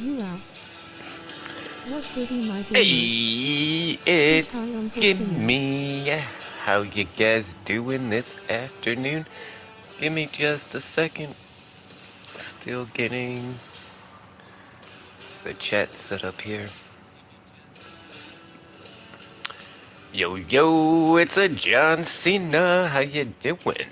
You out. What goody my gamers? Hey, Shish it's hi Uncle Timmy. me. How you guys doing this afternoon? Give me just a second. Still getting the chat set up here. Yo, yo, it's a John Cena. How you doing?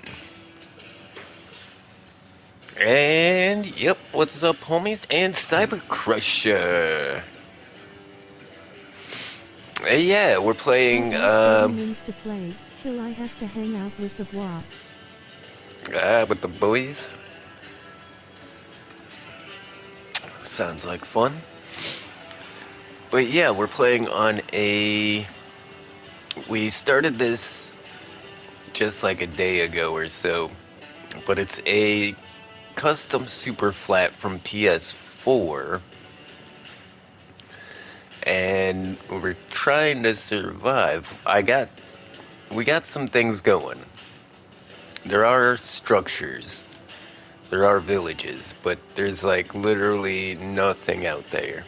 And, yep, what's up, homies? And Cyber Crusher. Yeah, we're I've playing, got 30 mins to play, till I have to hang out with the bois. with the boys. Sounds like fun. But yeah, we're playing on a... We started this just like a day ago or so, but it's a custom super flat from PS4, and we're trying to survive. We got some things going. There are structures, there are villages, but there's like literally nothing out there.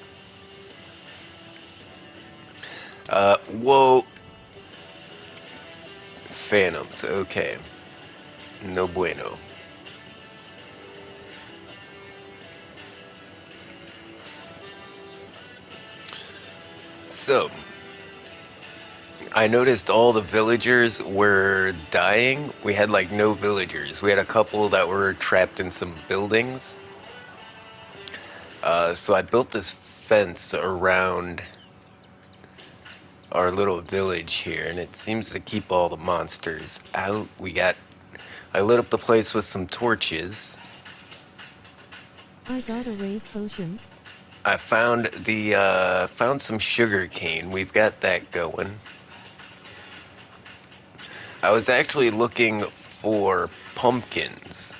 Whoa, phantoms, okay. No bueno. So, I noticed all the villagers were dying. We had like no villagers. We had a couple that were trapped in some buildings. So I built this fence around our little village here, and it seems to keep all the monsters out. I lit up the place with some torches. I got a raid potion. I found some sugar cane. We've got that going. I was actually looking for pumpkins.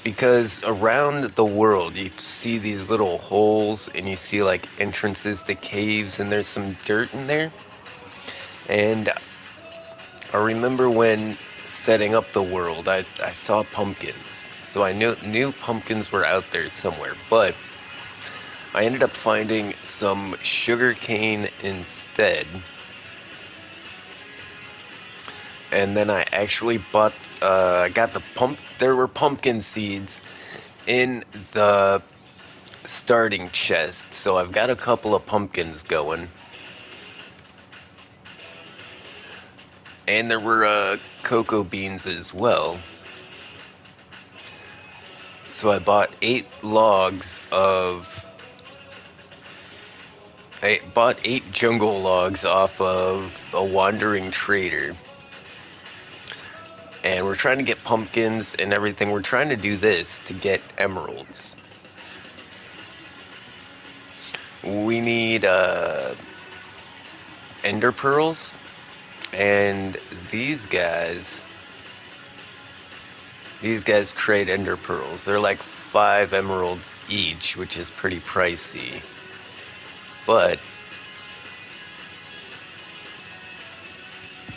Because around the world, you see these little holes and you see like entrances to caves, and there's some dirt in there. And I remember when setting up the world, I saw pumpkins. So I knew pumpkins were out there somewhere. But I ended up finding some sugar cane instead. And then I actually I got there were pumpkin seeds in the starting chest, so I've got a couple of pumpkins going. And there were cocoa beans as well. So I bought 8 logs of... I bought 8 jungle logs off of a wandering trader. And we're trying to get pumpkins and everything. We're trying to do this to get emeralds. We need ender pearls. And these guys trade ender pearls. They're like 5 emeralds each, which is pretty pricey. But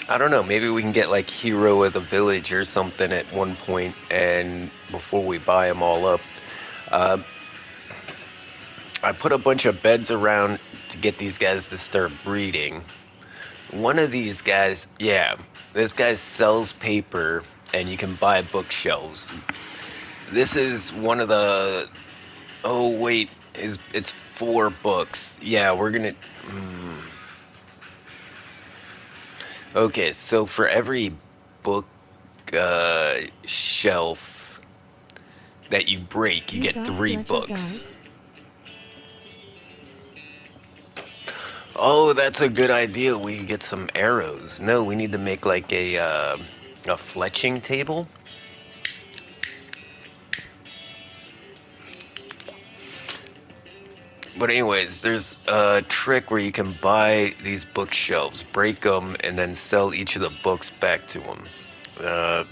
I don't know, maybe we can get like hero of the village or something at one point, and before we buy them all up. Uh, I put a bunch of beds around to get these guys to start breeding. One of these guys, yeah, this guy sells paper and you can buy bookshelves. This is one of the... Oh wait, it's 4 books. Yeah, we're gonna... Okay, so for every book shelf that you break, you You get got 3 Fletcher books. guys? Oh, that's a good idea. We can get some arrows. No, we need to make like a fletching table. But anyways, there's a trick where you can buy these bookshelves, break them, and then sell each of the books back to them. Uh,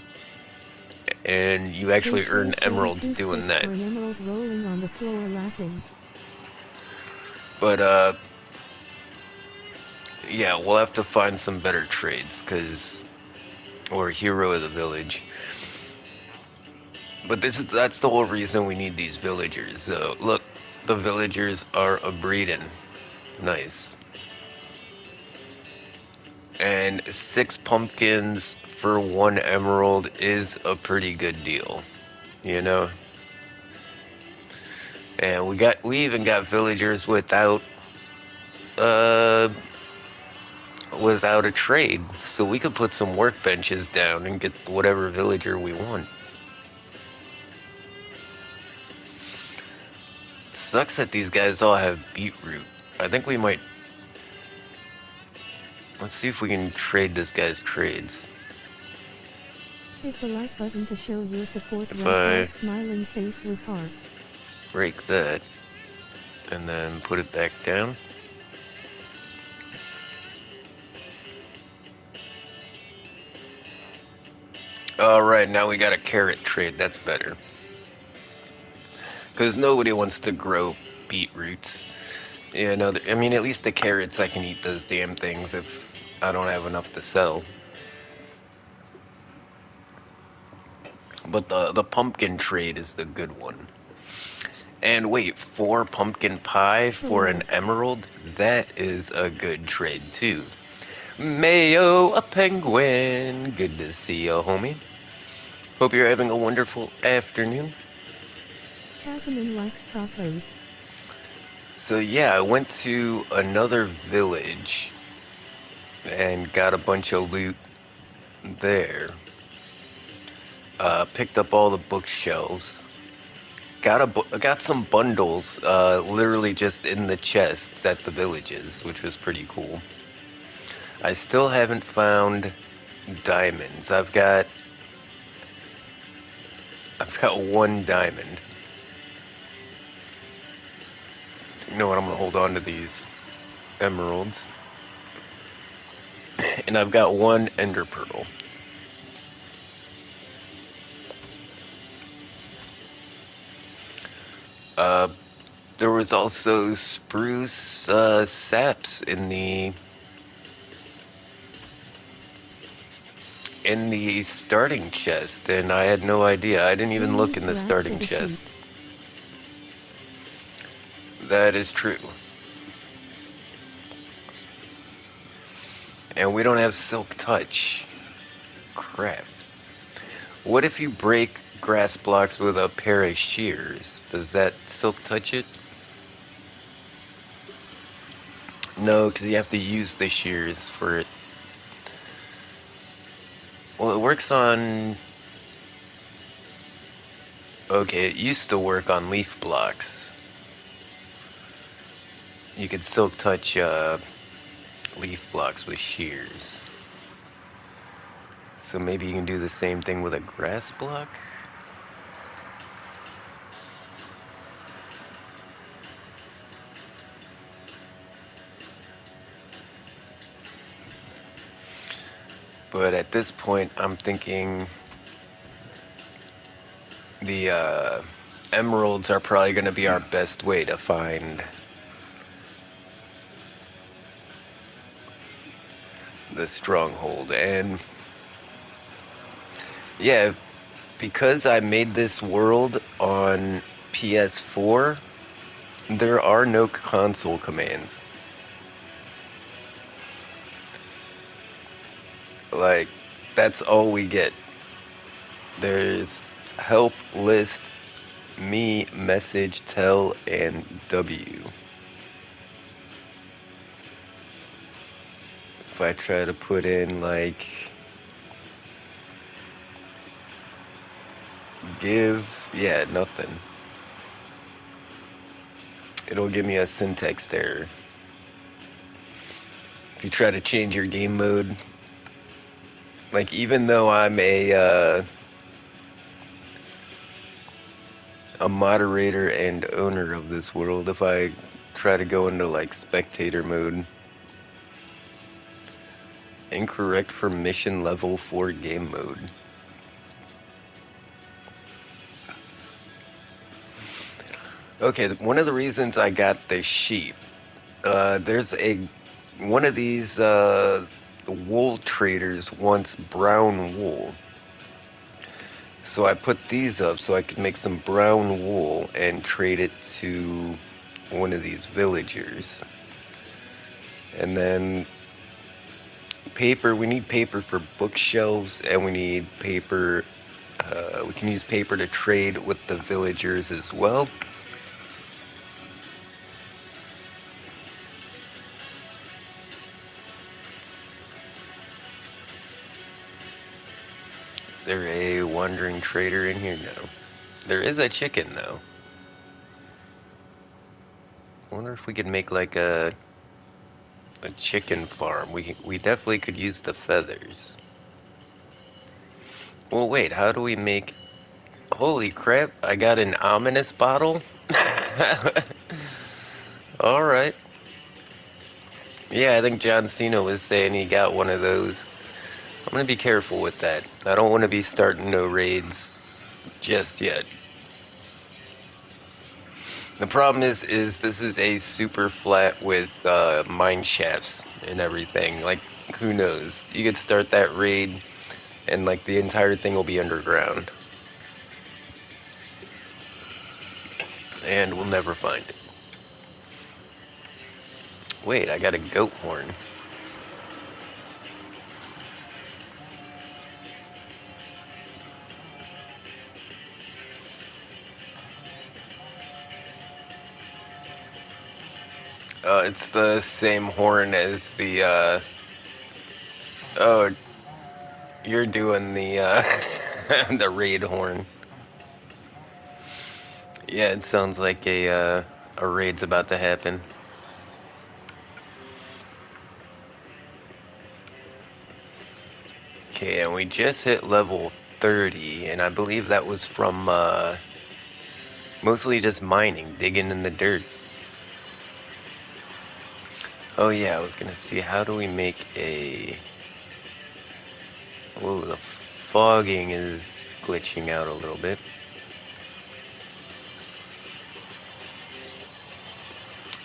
and you They actually earn trade emeralds 32 doing sticks that. for an emerald rolling on the floor laughing. But yeah, we'll have to find some better trades, or hero of the village. But that's the whole reason we need these villagers. Though, look, The villagers are a breeding. Nice. And 6 pumpkins for 1 emerald is a pretty good deal, you know? And we even got villagers uh without a trade. So we could put some workbenches down and get whatever villager we want. Sucks that these guys all have beetroot. I think we might. Let's see if we can trade this guy's trades. Hit the like button to show your support. If Red I heart smiling face with hearts. break that and then put it back down. Alright, now we got a carrot trade. That's better. Because nobody wants to grow beetroots. You know, I mean, at least the carrots, I can eat those damn things if I don't have enough to sell. But the pumpkin trade is the good one. And wait, 4 pumpkin pie for an emerald? That is a good trade, too. Mayo, a penguin. Good to see you, homie. Hope you're having a wonderful afternoon. Taffin likes tacos. So yeah, I went to another village and got a bunch of loot there. Picked up all the bookshelves. Got some bundles, literally just in the chests at the villages, which was pretty cool. I still haven't found diamonds. I've got 1 diamond. You know what? I'm gonna hold on to these emeralds, and I've got 1 ender pearl. There was also spruce saps in the starting chest, and I had no idea. I didn't even look in the starting chest. That is true. And we don't have silk touch. Crap. What if you break grass blocks with a pair of shears? Does that silk touch it? No, because you have to use the shears for it. Well, it works on... Okay, it used to work on leaf blocks. You could silk touch leaf blocks with shears. So maybe you can do the same thing with a grass block? But at this point, I'm thinking the emeralds are probably going to be our best way to find the stronghold. And yeah, because I made this world on PS4, there are no console commands. Like, that's all we get. There's help, list, me, message, tell, and W. If I try to put in, like, give, yeah, nothing. It'll give me a syntax error. If you try to change your game mode, like, even though I'm a moderator and owner of this world, if I try to go into, like, spectator mode, incorrect for mission level 4 game mode. Okay, one of the reasons I got the sheep, there's one of these wool traders wants brown wool. So I put these up so I could make some brown wool and trade it to one of these villagers. And then paper, we need paper for bookshelves, and we need paper, we can use paper to trade with the villagers as well. Is there a wandering trader in here? No. There is a chicken, though. I wonder if we could make like a chicken farm. We definitely could use the feathers. Well, wait, how do we make... Holy crap, I got an ominous bottle? Alright. Yeah, I think John Cena was saying he got one of those. I'm gonna be careful with that. I don't want to be starting no raids just yet. The problem is this is a super flat with mine shafts and everything. Like, who knows? You could start that raid and like the entire thing will be underground. And we'll never find it. Wait, I got a goat horn. It's the same horn as the, oh, you're doing the, the raid horn. Yeah, it sounds like a raid's about to happen. Okay, and we just hit level 30, and I believe that was from, mostly just mining, digging in the dirt. Oh yeah, I was gonna see, how do we make a... Whoa, the fogging is glitching out a little bit.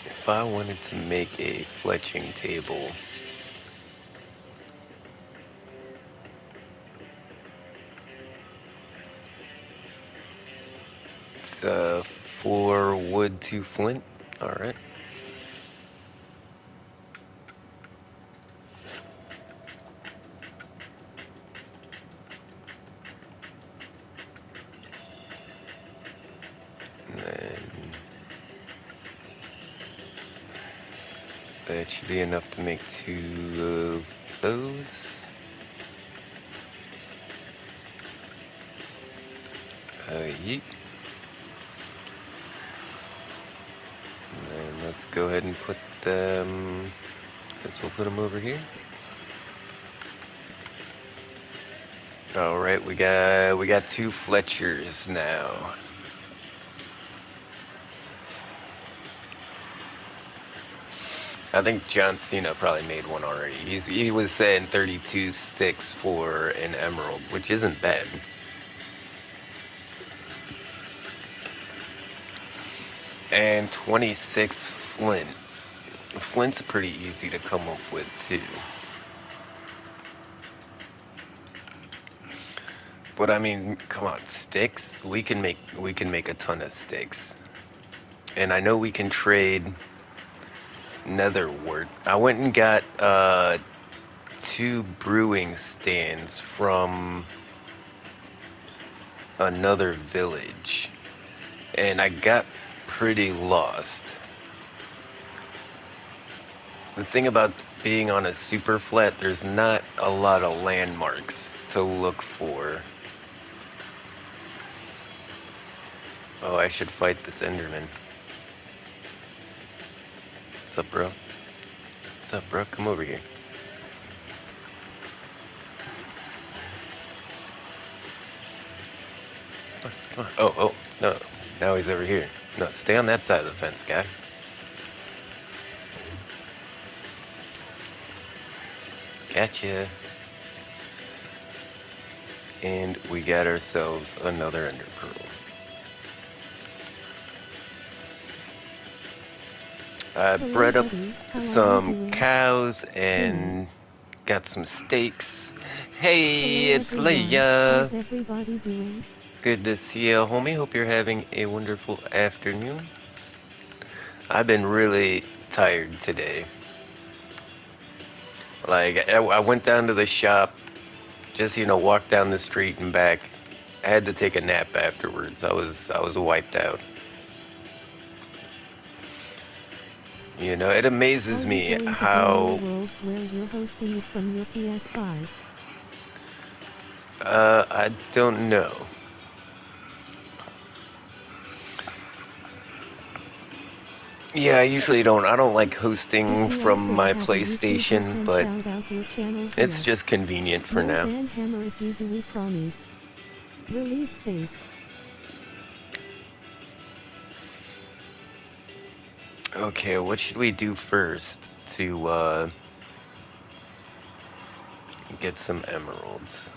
If I wanted to make a fletching table... It's 4 wood, 2 flint. Alright. And then that should be enough to make 2 of those. Yeet. And then let's go ahead and put them... Guess we'll put them over here. Alright, we got 2 Fletchers now. I think John Cena probably made one already. He was saying 32 sticks for an emerald, which isn't bad. And 26 flint. Flint's pretty easy to come up with too. But I mean, come on, sticks? We can make a ton of sticks. And I know we can trade nether wart. I went and got 2 brewing stands from another village. And I got pretty lost. The thing about being on a super flat, there's not a lot of landmarks to look for. Oh, I should fight this Enderman. What's up, bro? What's up, bro? Come over here. Oh, no. Now he's over here. No, stay on that side of the fence, guy. Gotcha. And we got ourselves another ender pearl. I bred up some cows and got some steaks. Hey, it's Leia. How's everybody doing? Good to see you, homie. Hope you're having a wonderful afternoon. I've been really tired today. Like, I went down to the shop, just, walked down the street and back. I had to take a nap afterwards. I was wiped out. It Are amazes you me going to do more how, worlds where you're hosting it from your PS5? I don't know. Yeah, I don't like If hosting you from also my have a YouTube you PlayStation, can but shout out your channel it's here. just convenient for No now. ban hammer if you do, we promise. Relieved face. Okay, what should we do first to get some emeralds?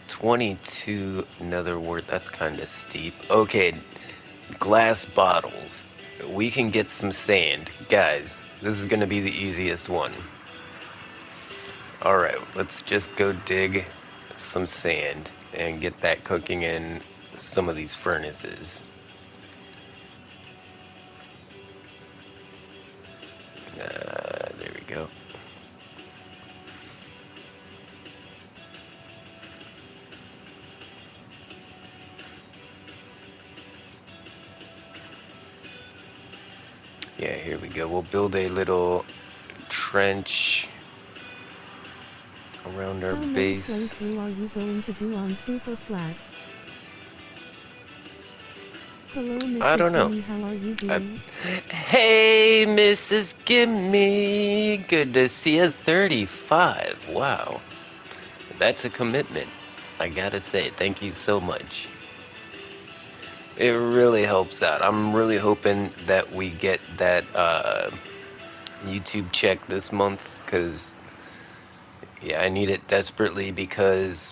22 nether wart, that's kind of steep. Okay, glass bottles. We can get some sand. Guys, this is going to be the easiest one. Alright, let's just go dig some sand and get that cooking in some of these furnaces. There we go. Yeah, here we go. We'll build a little trench around our How many base. playthrough are you going to do on Super Flat? Hello I Mrs. don't know. Gimme, how are you doing? Hey, Mrs. Gimme. Good to see you. 35. Wow. That's a commitment. I gotta say, thank you so much. It really helps out. I'm really hoping that we get that YouTube check this month, because, yeah, I need it desperately because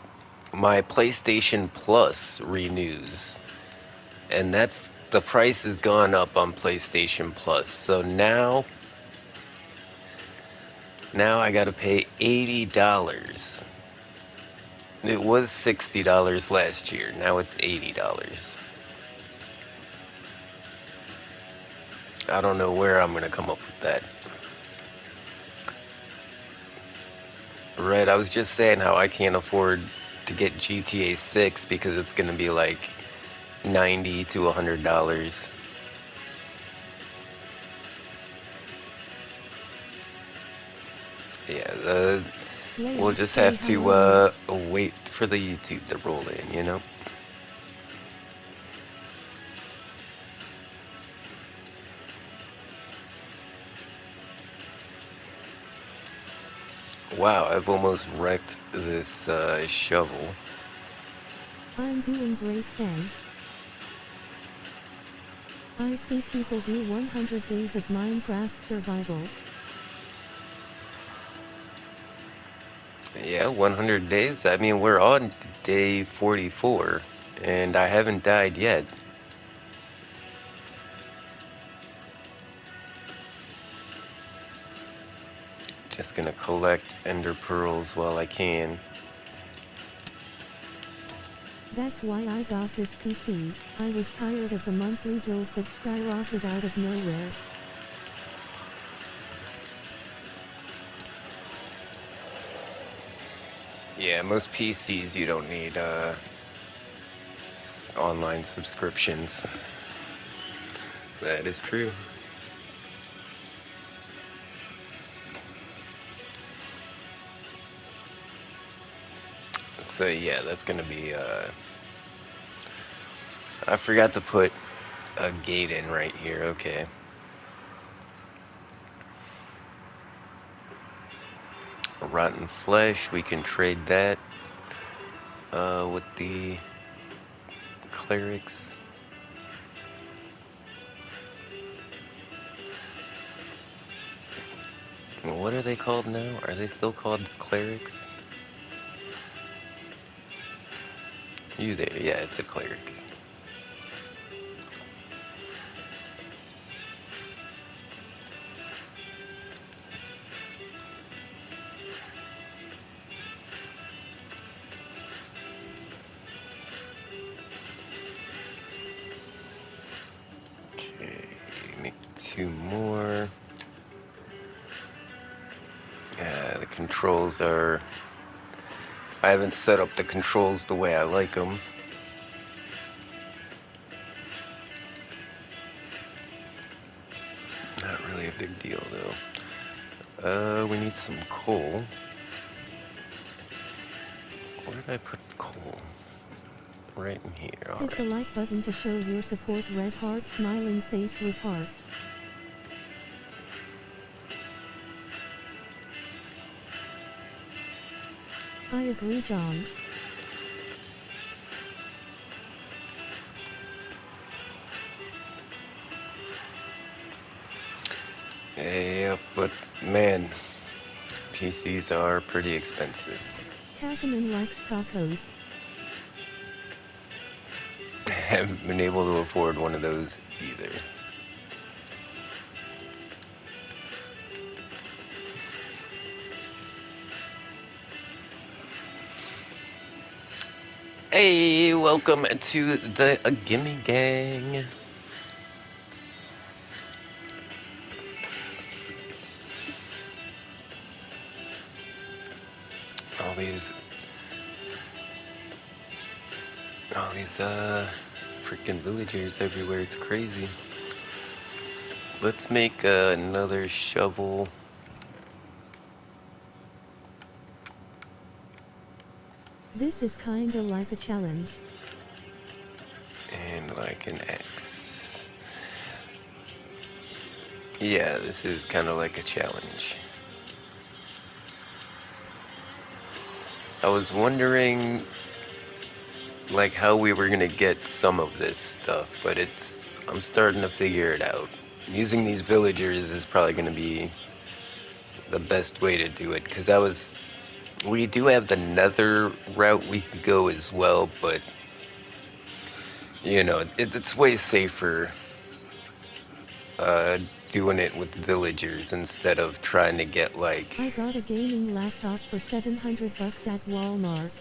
my PlayStation Plus renews. And the price has gone up on PlayStation Plus. So now I gotta pay $80. It was $60 last year. Now it's $80. I don't know where I'm gonna come up with that. Right, I was just saying how I can't afford to get GTA 6 because it's gonna be like $90 to $100. Yeah, we'll Leia, just hey, have how are you? to wait for the YouTube to roll in. Wow, I've almost wrecked this shovel. I'm doing great, thanks. I see people do 100 days of Minecraft survival. Yeah, 100 days. I mean, we're on day 44, and I haven't died yet. Just gonna collect ender pearls while I can. That's why I got this PC. I was tired of the monthly bills that skyrocket out of nowhere. Yeah, most PCs you don't need online subscriptions. That is true. So yeah, that's gonna be I forgot to put a gate in right here. Okay. Rotten flesh, we can trade that with the clerics. What are they called now? Are they still called clerics? You there? Yeah, it's a cleric. 2 more. The controls are... I haven't set up the controls the way I like them. Not really a big deal, though. We need some coal. Where did I put coal? Right in here. All Hit right. the like button to show your support. Red heart, smiling face with hearts. I agree, John. Yeah, but man, PCs are pretty expensive. Takeman likes tacos. I haven't been able to afford one of those either. Hey, welcome to the Gimme Gang. All these freaking villagers everywhere. It's crazy. Let's make another shovel. This is kinda like a challenge. And like an X. Yeah, this is kind of like a challenge. I was wondering like how we were gonna get some of this stuff, but I'm starting to figure it out. Using these villagers is probably gonna be the best way to do it, because we do have the nether route we could go as well, but you know, it's way safer doing it with villagers instead of trying to get like I got a gaming laptop for $700 at Walmart.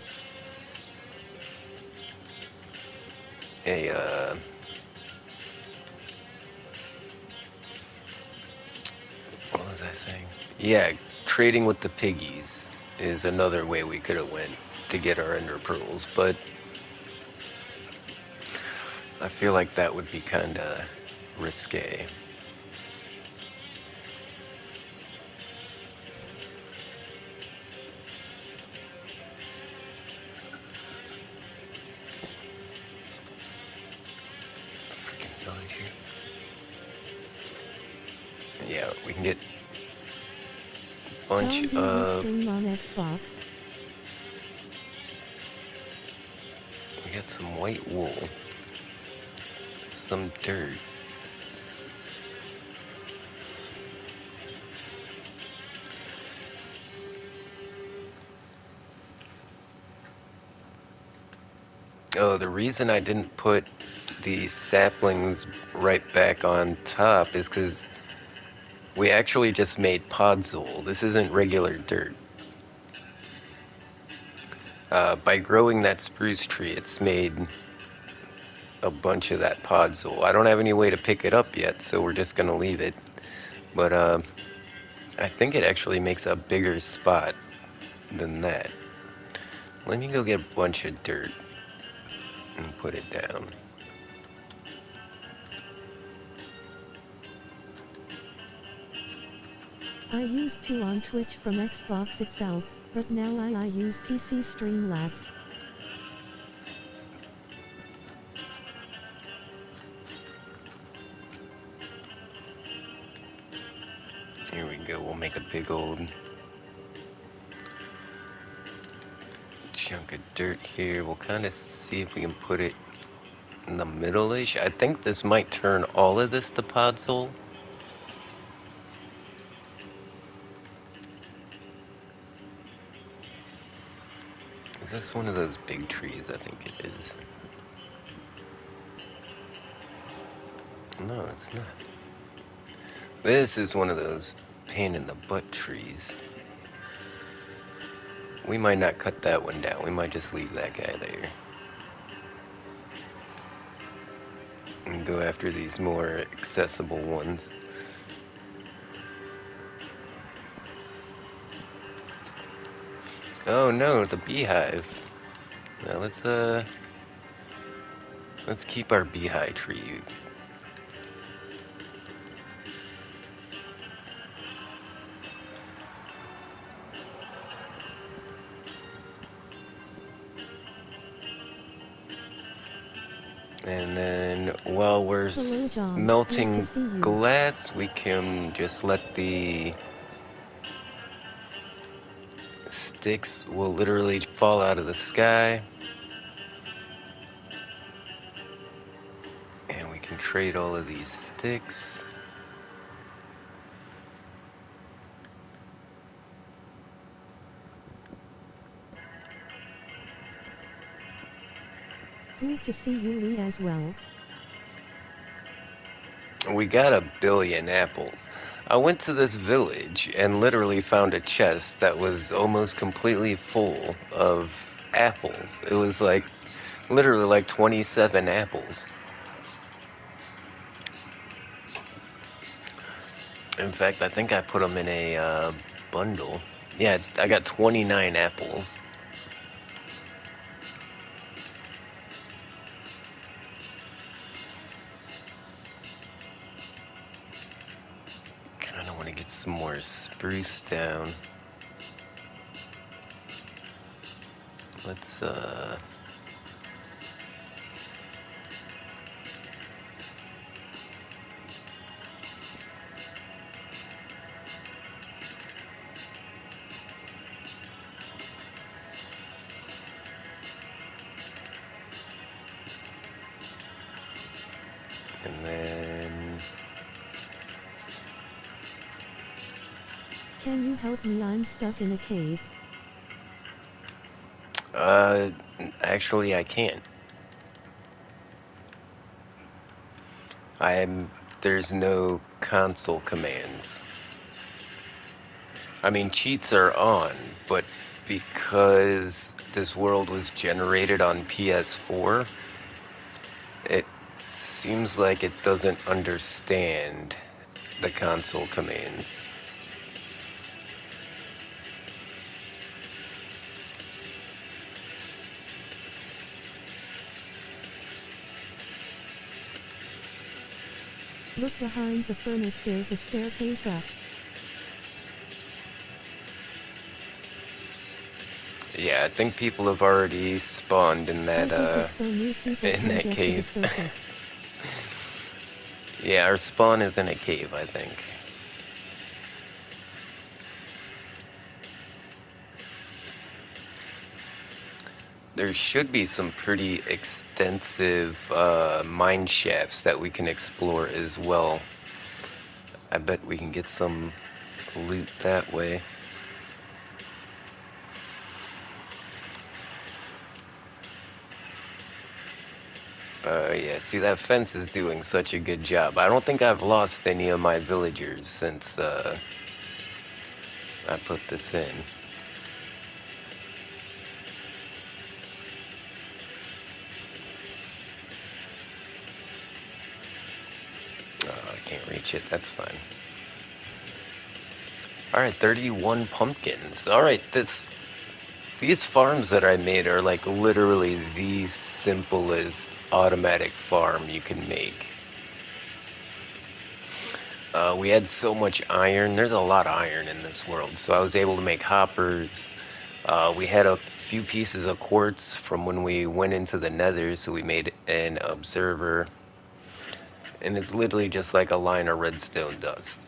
a what was I saying? Yeah, trading with the piggies is another way we could have went to get our ender pearls, but I feel like that would be kinda risque. Freaking village here. Yeah, we can get a bunch John, do you of... stream on Xbox? We got some white wool. Some dirt. Oh, the reason I didn't put the saplings right back on top is because we actually just made podzol. This isn't regular dirt. By growing that spruce tree, it's made a bunch of that podzol. I don't have any way to pick it up yet, so we're just gonna leave it. But I think it actually makes a bigger spot than that. Let me go get a bunch of dirt and put it down. I used to on Twitch from Xbox itself, but now I use PC Streamlabs. Here we go, we'll make a big old chunk of dirt here. We'll kind of see if we can put it in the middle-ish. I think this might turn all of this to podzol. Is this one of those big trees? I think it is. No, it's not. This is one of those pain in the butt trees. We might not cut that one down. We might just leave that guy there. And go after these more accessible ones. Oh no, the beehive. Now let's keep our beehive tree. And then while we're Hello, John. Good to melting see you. glass, we can just let the sticks will literally fall out of the sky. And we can trade all of these sticks. Good to see you, Lee, as well. We got 1 billion apples. I went to this village and literally found a chest that was almost completely full of apples. It was like literally like 27 apples. In fact, I think I put them in a bundle. Yeah, I got 29 apples. Kind of want to get some more spruce down. Let's and then Can you help me? I'm stuck in a cave. uh actually I can't. I'm there's no console commands. I mean, cheats are on, but because this world was generated on PS4, it seems like it doesn't understand the console commands. Look behind the furnace, there's a staircase up. Yeah, I think people have already spawned in I that did that so new people in can that get to the cave. surface. Yeah, our spawn is in a cave, I think. There should be some pretty extensive mine shafts that we can explore as well. I bet we can get some loot that way. Yeah, see, that fence is doing such a good job. I don't think I've lost any of my villagers since I put this in. Oh, I can't reach it. That's fine. Alright, 31 pumpkins. Alright, these farms that I made are like literally the simplest automatic farm you can make. We had so much iron. There's a lot of iron in this world, so I was able to make hoppers. We had a few pieces of quartz from when we went into the nether, so we made an observer. And it's literally just like a line of redstone dust.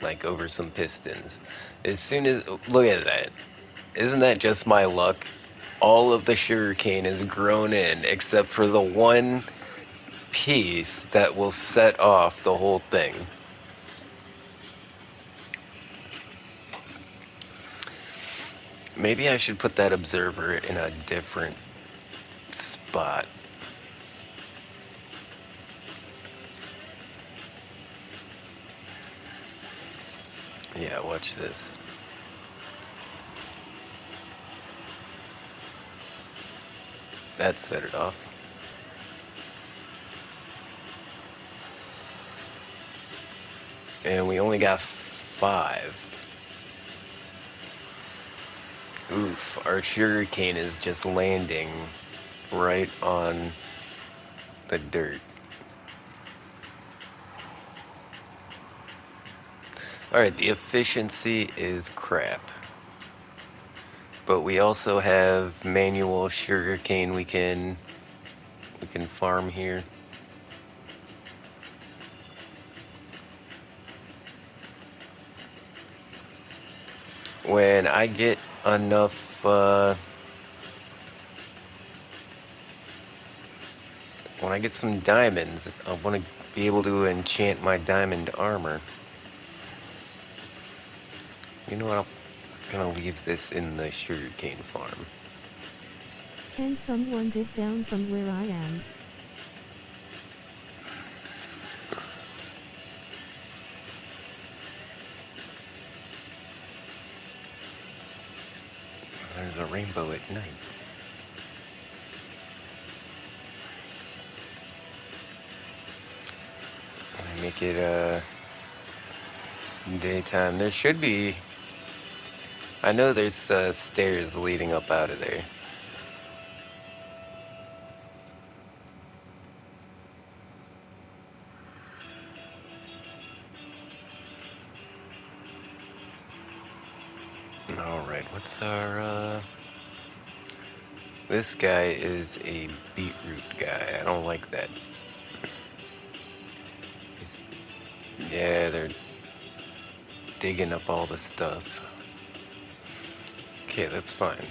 Like over some pistons. As soon as, look at that. Isn't that just my luck? All of the sugarcane is grown in except for the one piece that will set off the whole thing. Maybe I should put that observer in a different spot. Yeah, watch this. That set it off. And we only got 5. Oof, our sugarcane is just landing right on the dirt. Alright, the efficiency is crap. But we also have manual sugarcane we can farm here. When I get enough when I get some diamonds, I want to be able to enchant my diamond armor. You know what? I'm gonna leave this in the sugarcane farm. Can someone dig down from where I am? There's a rainbow at night. I make it daytime. There should be. I know there's stairs leading up out of there. Alright, what's our this guy is a beetroot guy. I don't like that. He's, yeah, they're digging up all the stuff. Okay, that's fine.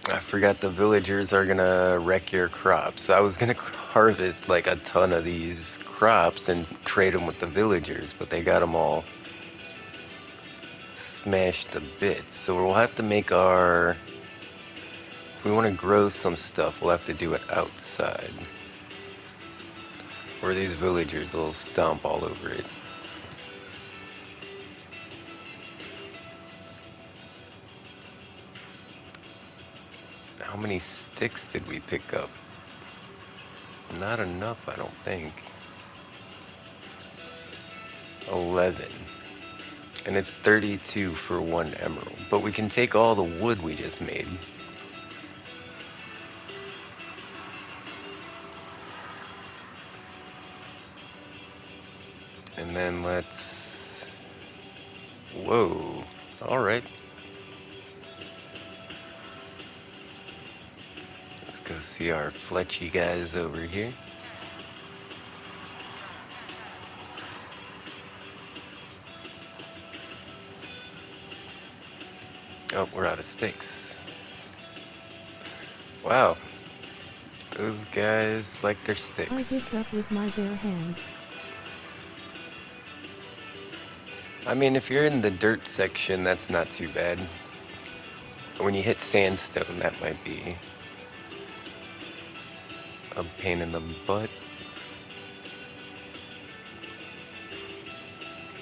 I forgot the villagers are gonna wreck your crops. I was gonna harvest like a ton of these crops and trade them with the villagers, but they got them all smashed to bits. So we'll have to make our... If we want to grow some stuff, we'll have to do it outside. Or these villagers will stomp all over it. How many sticks did we pick up? Not enough, I don't think. 11. And it's 32 for 1 emerald. But we can take all the wood we just made. And then let's... Whoa. Alright. Let's go see our Fletchy guys over here. Oh, we're out of sticks. Wow. Those guys like their I sticks. digged up with my bare hands. I mean, if you're in the dirt section, that's not too bad. When you hit sandstone, that might be a pain in the butt.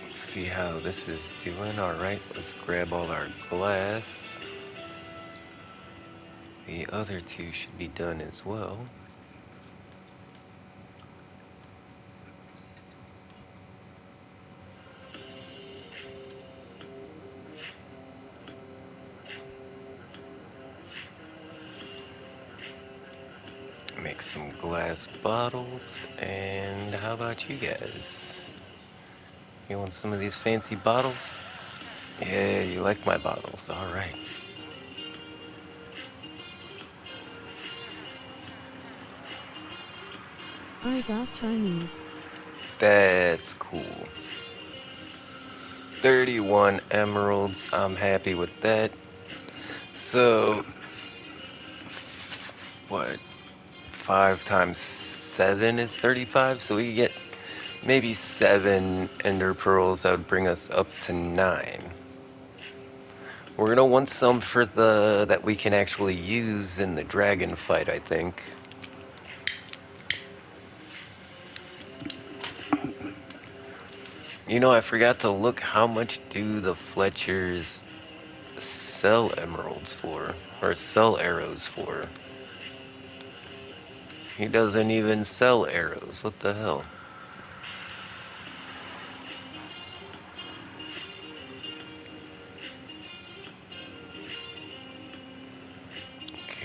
Let's see how this is doing. Alright, let's grab all our glass. The other two should be done as well. Make some glass bottles. And how about you guys? You want some of these fancy bottles? Yeah, you like my bottles. Alright. I got Chinese. That's cool. 31 emeralds. I'm happy with that. So, what? 5 times 7 is 35, so we get maybe 7 ender pearls. That would bring us up to 9. We're gonna want some for the that we can actually use in the dragon fight, I think. You know, I forgot to look how much do the Fletchers sell emeralds for, or sell arrows for. He doesn't even sell arrows. What the hell?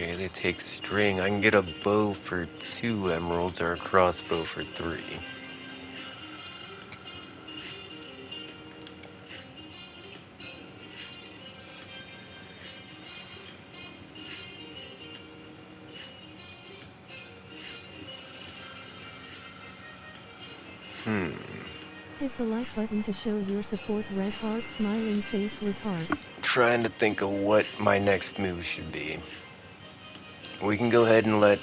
Okay, they take string. I can get a bow for 2 emeralds or a crossbow for 3. Hit the like button to show your support. Red heart, smiling face with hearts. Trying to think of what my next move should be. We can go ahead and let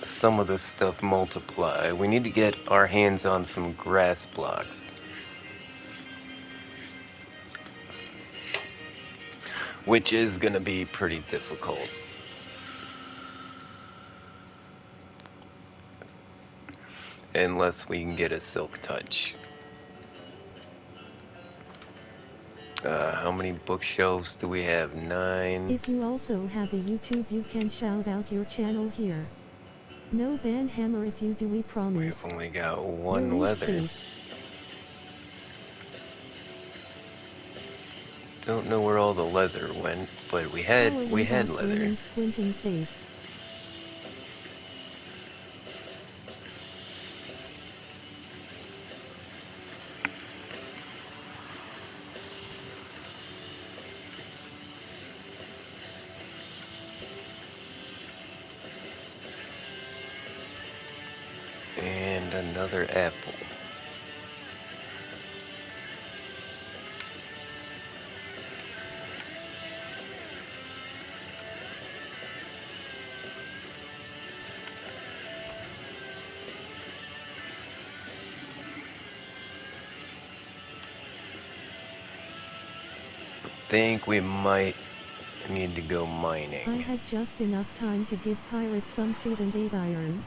some of this stuff multiply. We need to get our hands on some grass blocks, which is going to be pretty difficult. Unless we can get a silk touch. How many bookshelves do we have? 9. If you also have a YouTube, you can shout out your channel here. No ban hammer if you do, we promise. We've only got Your 1 link leather. face. Don't know where all the leather went, but we had leather. Grinning, squinting face. And another apple. Think we might need to go mining. I had just enough time to give pirates some food and 8 iron.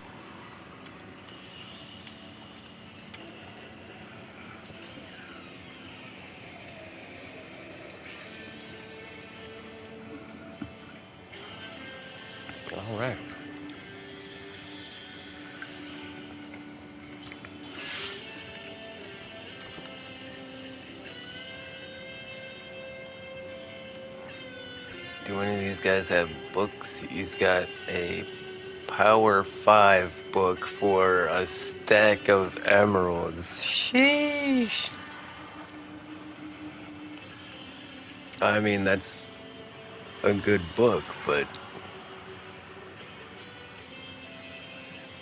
Alright. Do any of these guys have books? He's got a Power 5 book for a stack of emeralds. Sheesh. I mean, that's a good book, but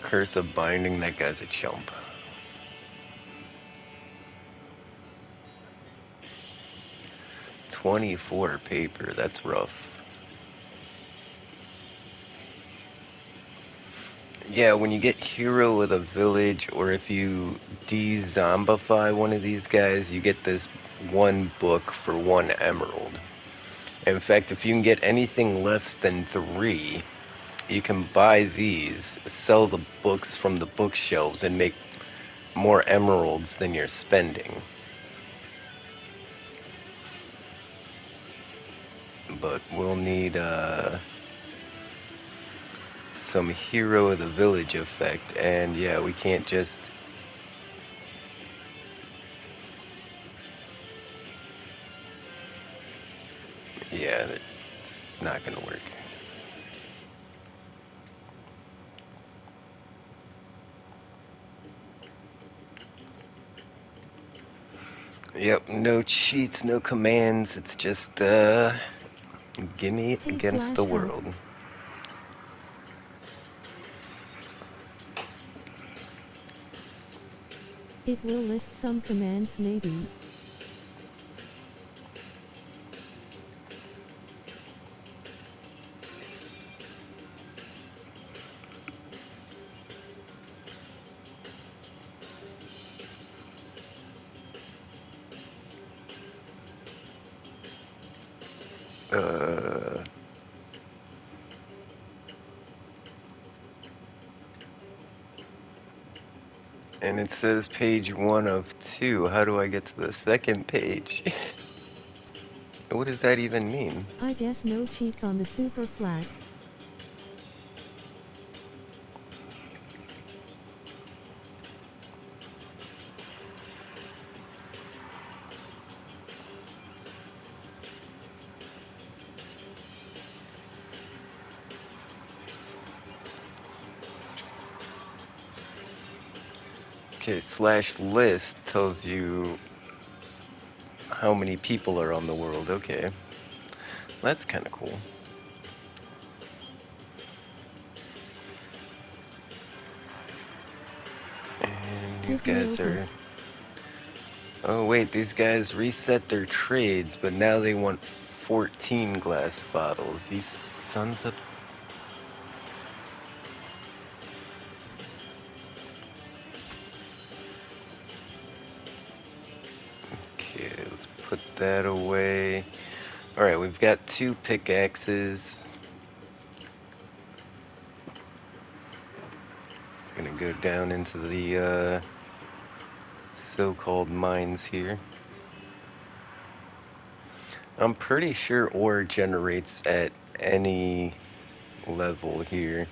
Curse of Binding, that guy's a chump. $24 paper, that's rough. Yeah, when you get Hero of the Village, or if you de-zombify one of these guys, you get this 1 book for 1 emerald. In fact, if you can get anything less than 3, you can buy these, sell the books from the bookshelves, and make more emeralds than you're spending. But we'll need some Hero of the Village effect, and yeah, we can't just... Yeah, it's not gonna work. Yep, no cheats, no commands, it's just, gimme against the world. It will list some commands maybe. And it says page 1 of 2. How do I get to the second page? What does that even mean? I guess no cheats on the super flag. Okay, /list tells you how many people are on the world. Okay, that's kind of cool. And these Give me guys are... opus. Oh wait, these guys reset their trades, but now they want 14 glass bottles. These sons of... Okay, let's put that away. Alright, we've got 2 pickaxes. Gonna go down into the so-called mines here. I'm pretty sure ore generates at any level here.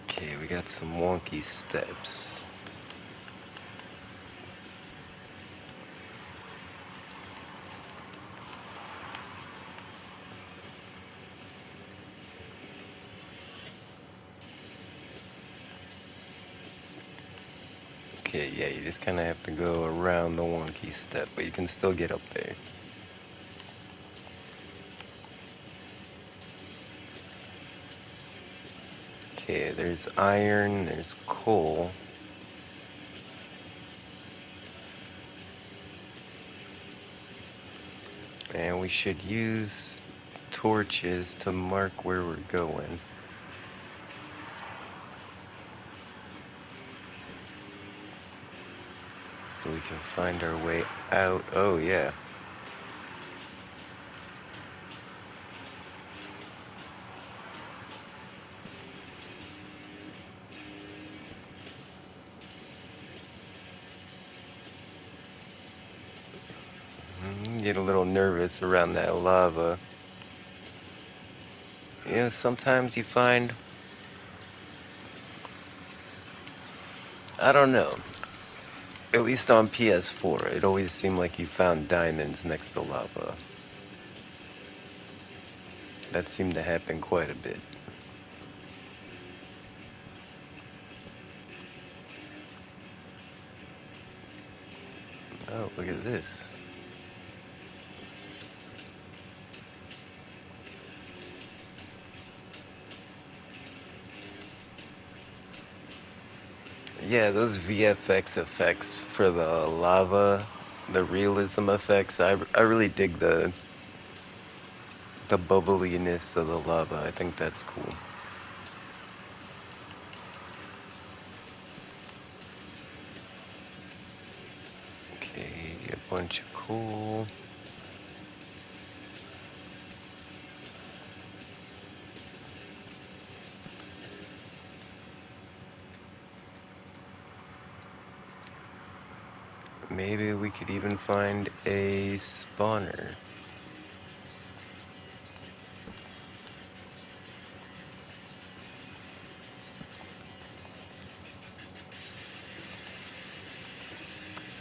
Okay, we got some wonky steps. Okay, yeah, you just kind of have to go around the wonky step, but you can still get up there. Okay, there's iron, there's coal. And we should use torches to mark where we're going. So we can find our way out. Oh, yeah. Get a little nervous around that lava. You know, sometimes you find... I don't know. At least on PS4, it always seemed like you found diamonds next to lava. That seemed to happen quite a bit. Oh, look at this. Yeah, those VFX effects for the lava, the realism effects, I really dig the bubbliness of the lava. I think that's cool. Okay, a bunch of coal. Maybe we could even find a spawner.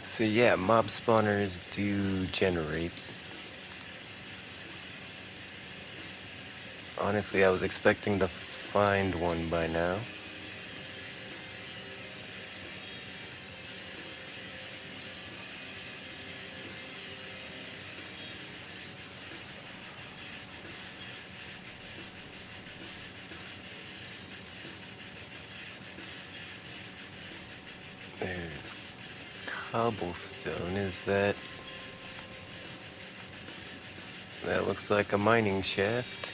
So yeah, mob spawners do generate. Honestly, I was expecting to find one by now. There's cobblestone. Is that... That looks like a mining shaft.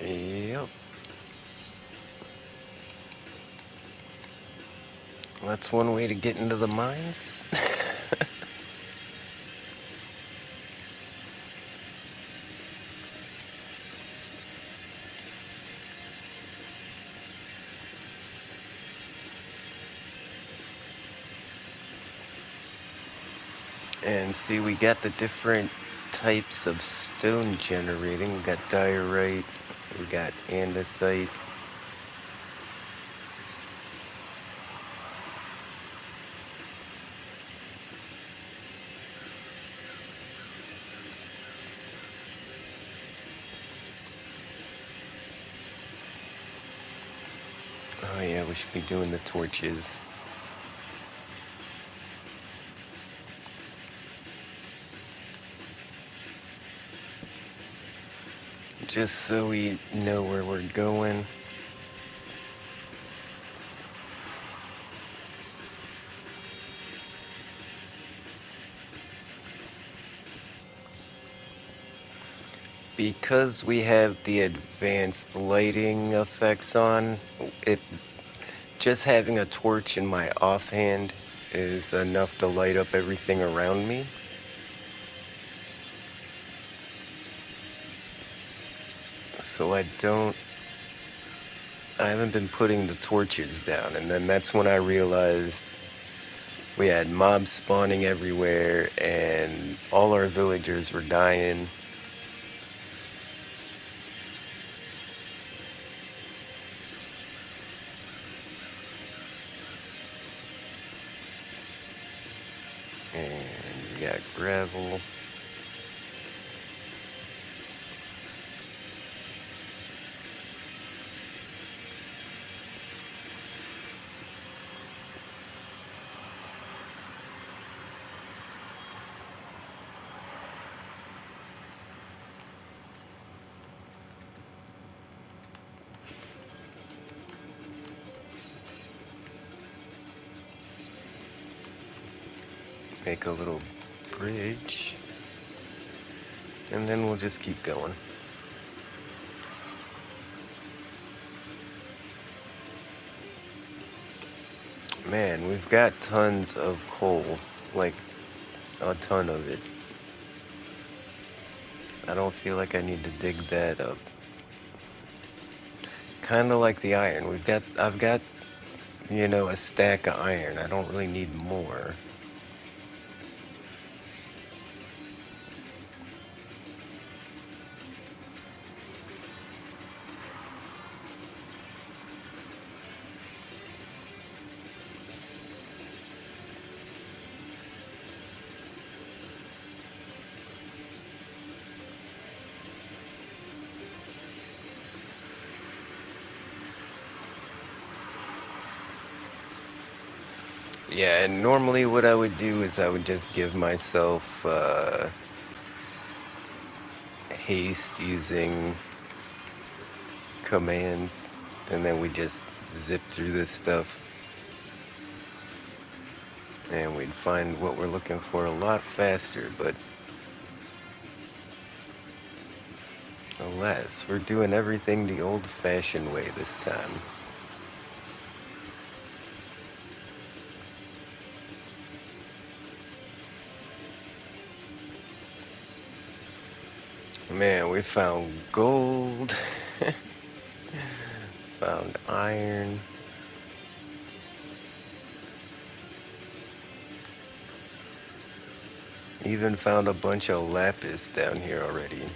Yep. That's one way to get into the mines. And see, we got the different types of stone generating. We got diorite, we got andesite. Oh yeah, we should be doing the torches. Just so we know where we're going. Because we have the advanced lighting effects on, it just having a torch in my offhand is enough to light up everything around me. So I haven't been putting the torches down, and then that's when I realized we had mobs spawning everywhere and all our villagers were dying. And we got gravel. Make a little bridge. And then we'll just keep going. Man, we've got tons of coal. Like, a ton of it. I don't feel like I need to dig that up. Kinda like the iron. I've got, a stack of iron. I don't really need more. Yeah, and normally what I would do is I would just give myself haste using commands, and then we just zip through this stuff, and we'd find what we're looking for a lot faster, but alas, we're doing everything the old-fashioned way this time. Man, we found gold, found iron. Even found a bunch of lapis down here already.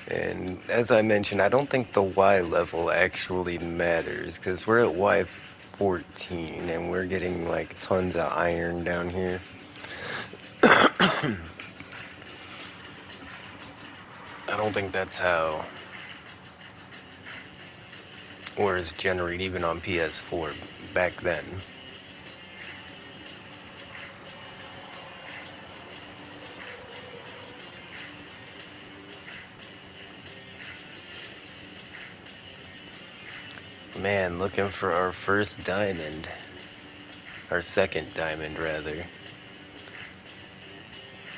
And as I mentioned, I don't think the Y level actually matters because we're at Y14 and we're getting like tons of iron down here. I don't think that's how ores generate even on PS4 back then. Man, looking for our first diamond. Our second diamond, rather.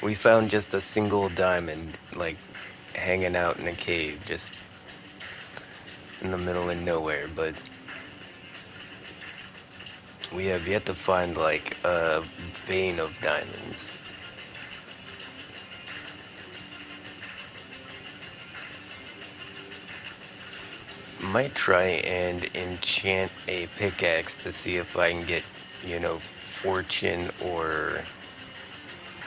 We found just a single diamond, like, hanging out in a cave, just in the middle of nowhere, but we have yet to find, like, a vein of diamonds. Might try and enchant a pickaxe to see if I can get, fortune or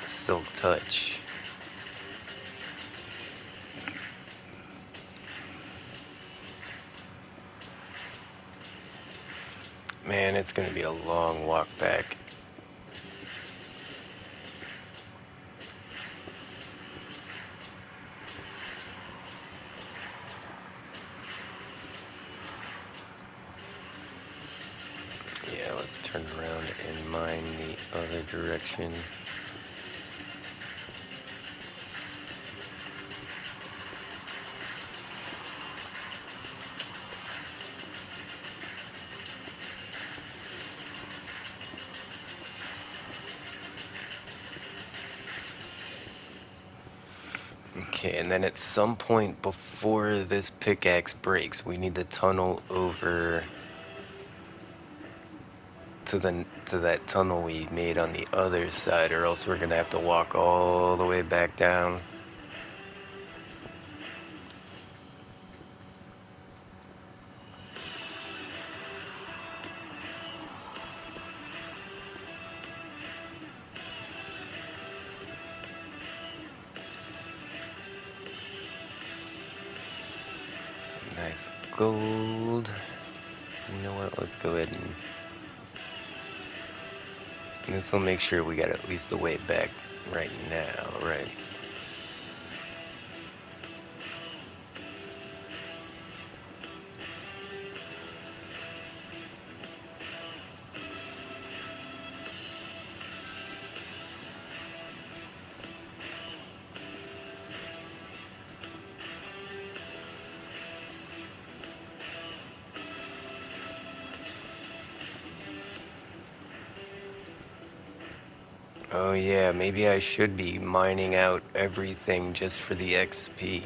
silk touch. Man, it's gonna be a long walk back. Yeah, let's turn around and mine the other direction. Okay, and then at some point before this pickaxe breaks, we need to tunnel over to that tunnel we made on the other side, or else we're gonna have to walk all the way back down. Some nice gold. You know what? Let's go ahead and this will make sure we got at least the way back right now, right? Oh yeah, maybe I should be mining out everything just for the XP.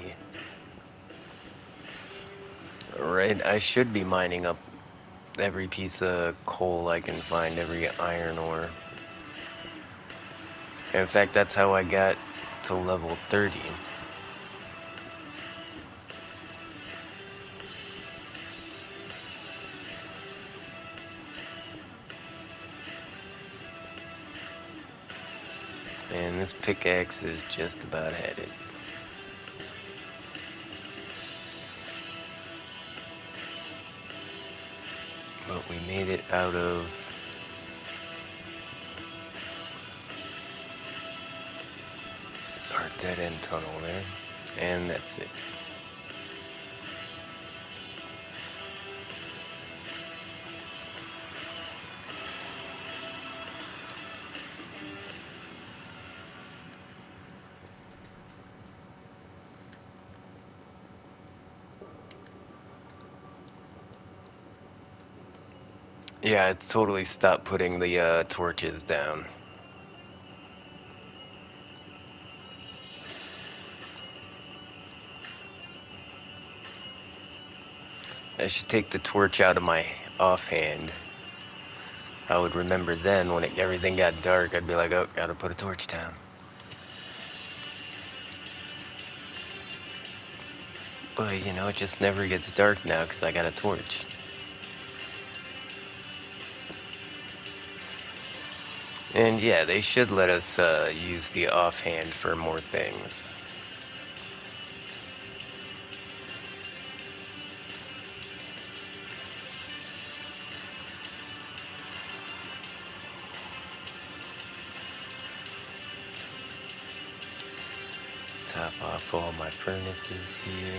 Right, I should be mining up every piece of coal I can find, every iron ore. In fact, that's how I got to level 30. And this pickaxe is just about had it. But we made it out of our dead-end tunnel there. And that's it. Yeah, it's totally stopped putting the torches down. I should take the torch out of my offhand. I would remember then when everything got dark, I'd be like, oh, gotta put a torch down. But, you know, it just never gets dark now because I got a torch. And yeah, they should let us use the offhand for more things. Top off all my furnaces here.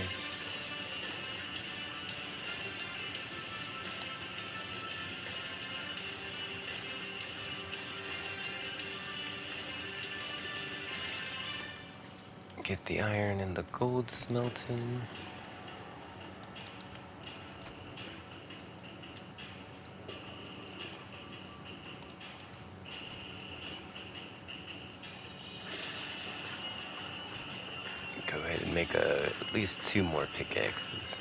Get the iron and the gold smelting. Go ahead and make at least 2 more pickaxes.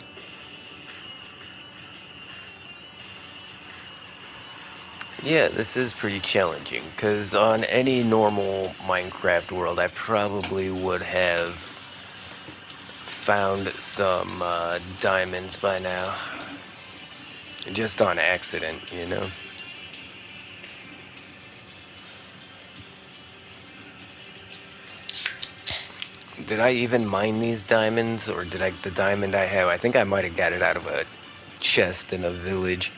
Yeah, this is pretty challenging, because on any normal Minecraft world, I probably would have found some diamonds by now. Just on accident, you know? Did I even mine these diamonds, or did the diamond I have, I think I might have got it out of a chest in a village.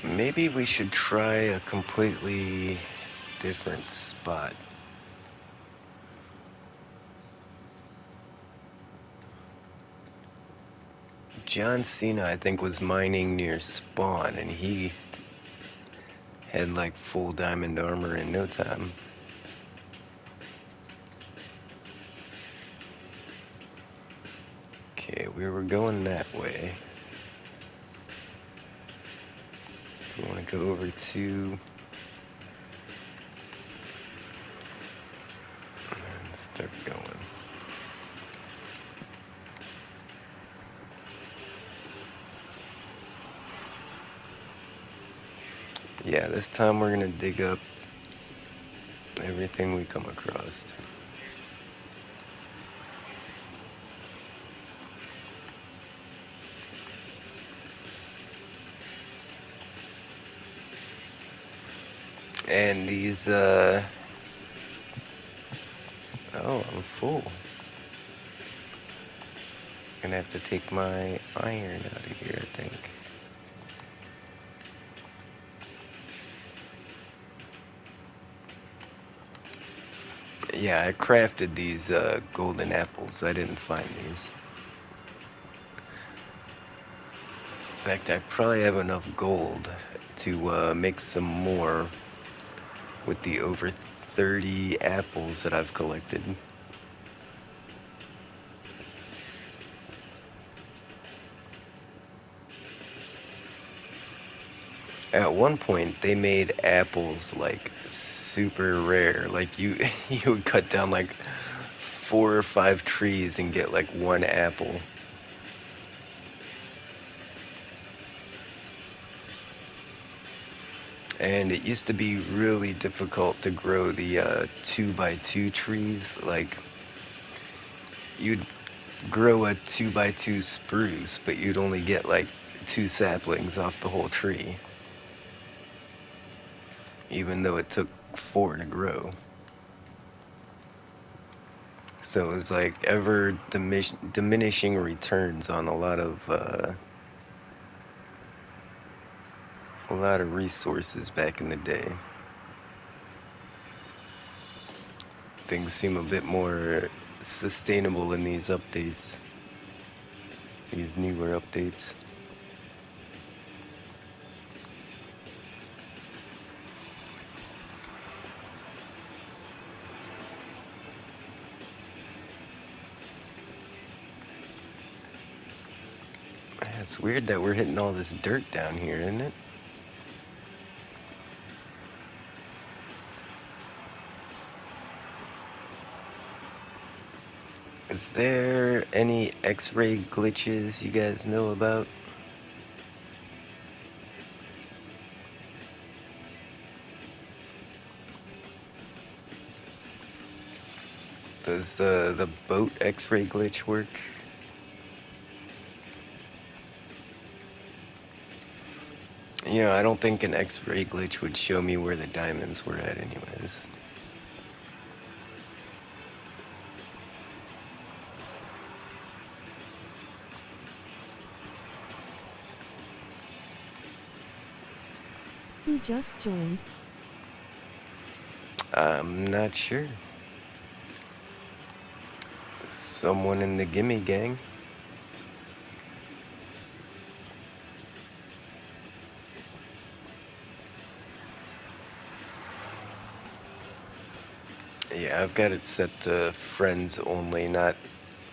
Maybe we should try a completely different spot. John Cena, I think, was mining near Spawn, and he had like full diamond armor in no time. Okay, we were going that way. So we want to go over to... and start going. Yeah, this time we're gonna dig up everything we come across. And these, oh, I'm full. Gonna have to take my iron out of here, I think. Yeah, I crafted these golden apples. I didn't find these. In fact, I probably have enough gold to make some more with the over 30 apples that I've collected. At one point, they made apples like super rare. Like you, you would cut down like 4 or 5 trees and get like one apple. And it used to be really difficult to grow the 2x2 trees. Like you'd grow a 2x2 spruce, but you'd only get like 2 saplings off the whole tree, even though it took 4 to grow. So it was like ever diminishing returns on a lot of resources back in the day. Things seem a bit more sustainable in these updates, these newer updates. It's weird that we're hitting all this dirt down here, isn't it? Is there any X-ray glitches you guys know about? Does the boat X-ray glitch work? You know, I don't think an X-ray glitch would show me where the diamonds were at anyways. Who just joined? I'm not sure. Someone in the Gimme Gang. Yeah, I've got it set to friends only, not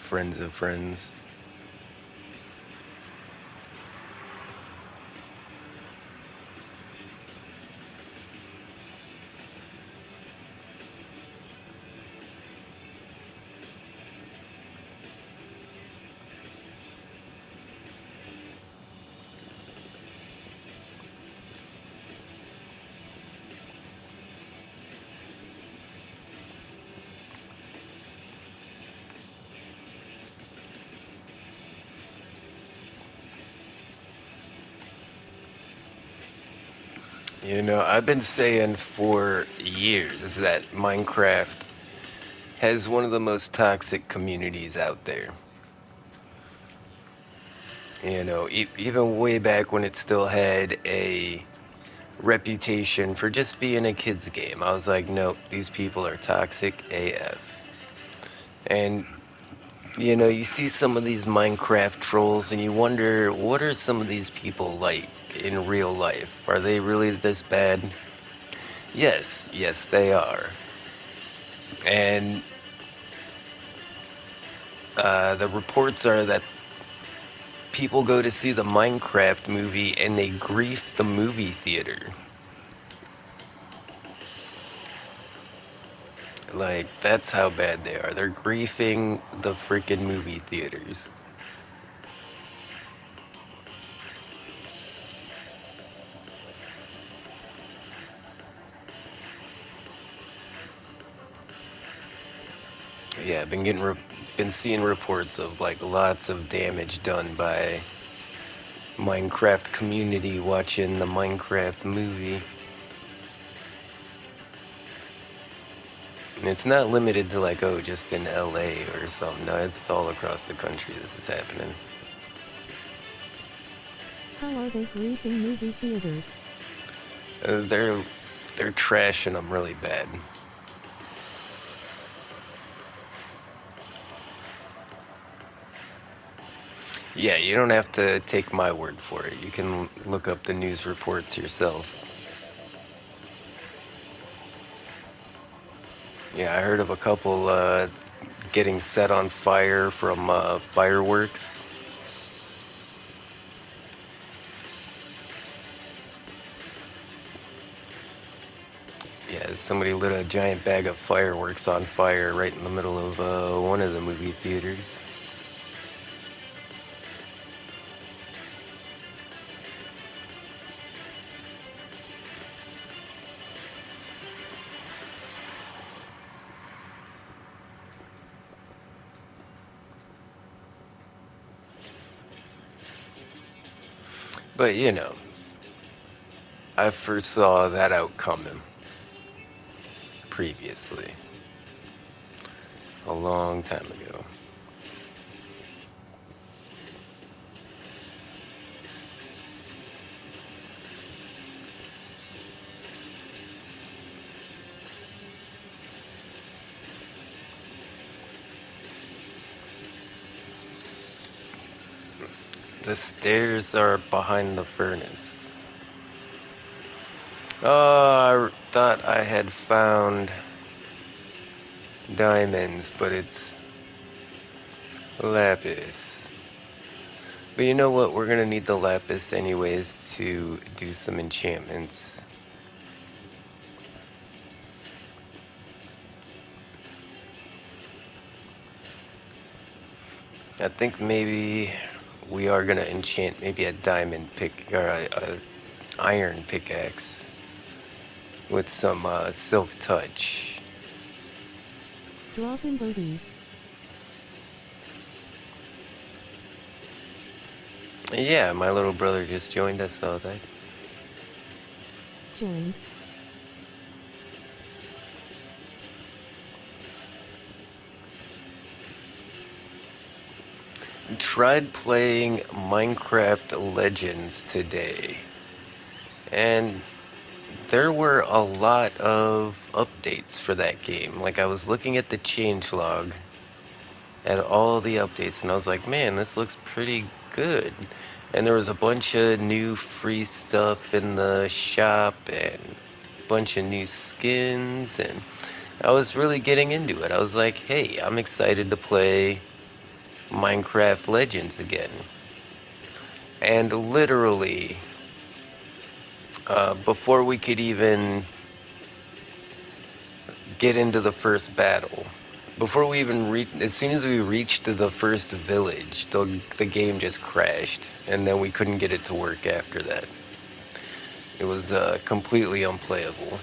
friends of friends. You know, I've been saying for years that Minecraft has one of the most toxic communities out there. You know, even way back when it still had a reputation for just being a kid's game. I was like, nope, these people are toxic AF. And you know, you see some of these Minecraft trolls and you wonder, what are some of these people like in real life? Are they really this bad? Yes, yes, they are. And the reports are that people go to see the Minecraft movie and they grief the movie theater. Like, that's how bad they are. They're griefing the freaking movie theaters. Yeah, I've been seeing reports of like lots of damage done by Minecraft community watching the Minecraft movie. And it's not limited to like, oh, just in LA or something. No, it's all across the country this is happening. How are they griefing movie theaters? Uh, they're they're trashing them really bad. Yeah, you don't have to take my word for it. You can look up the news reports yourself. Yeah, I heard of a couple getting set on fire from fireworks. Yeah, somebody lit a giant bag of fireworks on fire right in the middle of one of the movie theaters. But you know, I first saw that outcome previously, a long time ago. The stairs are behind the furnace. Oh, I thought I had found diamonds, but it's lapis. But you know what? We're gonna need the lapis anyways to do some enchantments. I think maybe we are gonna enchant maybe a diamond pick or a iron pickaxe with some silk touch. Dropping birdies. Yeah, my little brother just joined us all day. Joined. Tried playing Minecraft Legends today, and there were a lot of updates for that game. Like, I was looking at the changelog at all the updates, and I was like, man, this looks pretty good. And there was a bunch of new free stuff in the shop, and a bunch of new skins, and I was really getting into it. I was like, hey, I'm excited to play Minecraft Legends again. And literally, before we could even get into the first battle, before we even as soon as we reached the first village, the game just crashed, and then we couldn't get it to work after that. It was completely unplayable.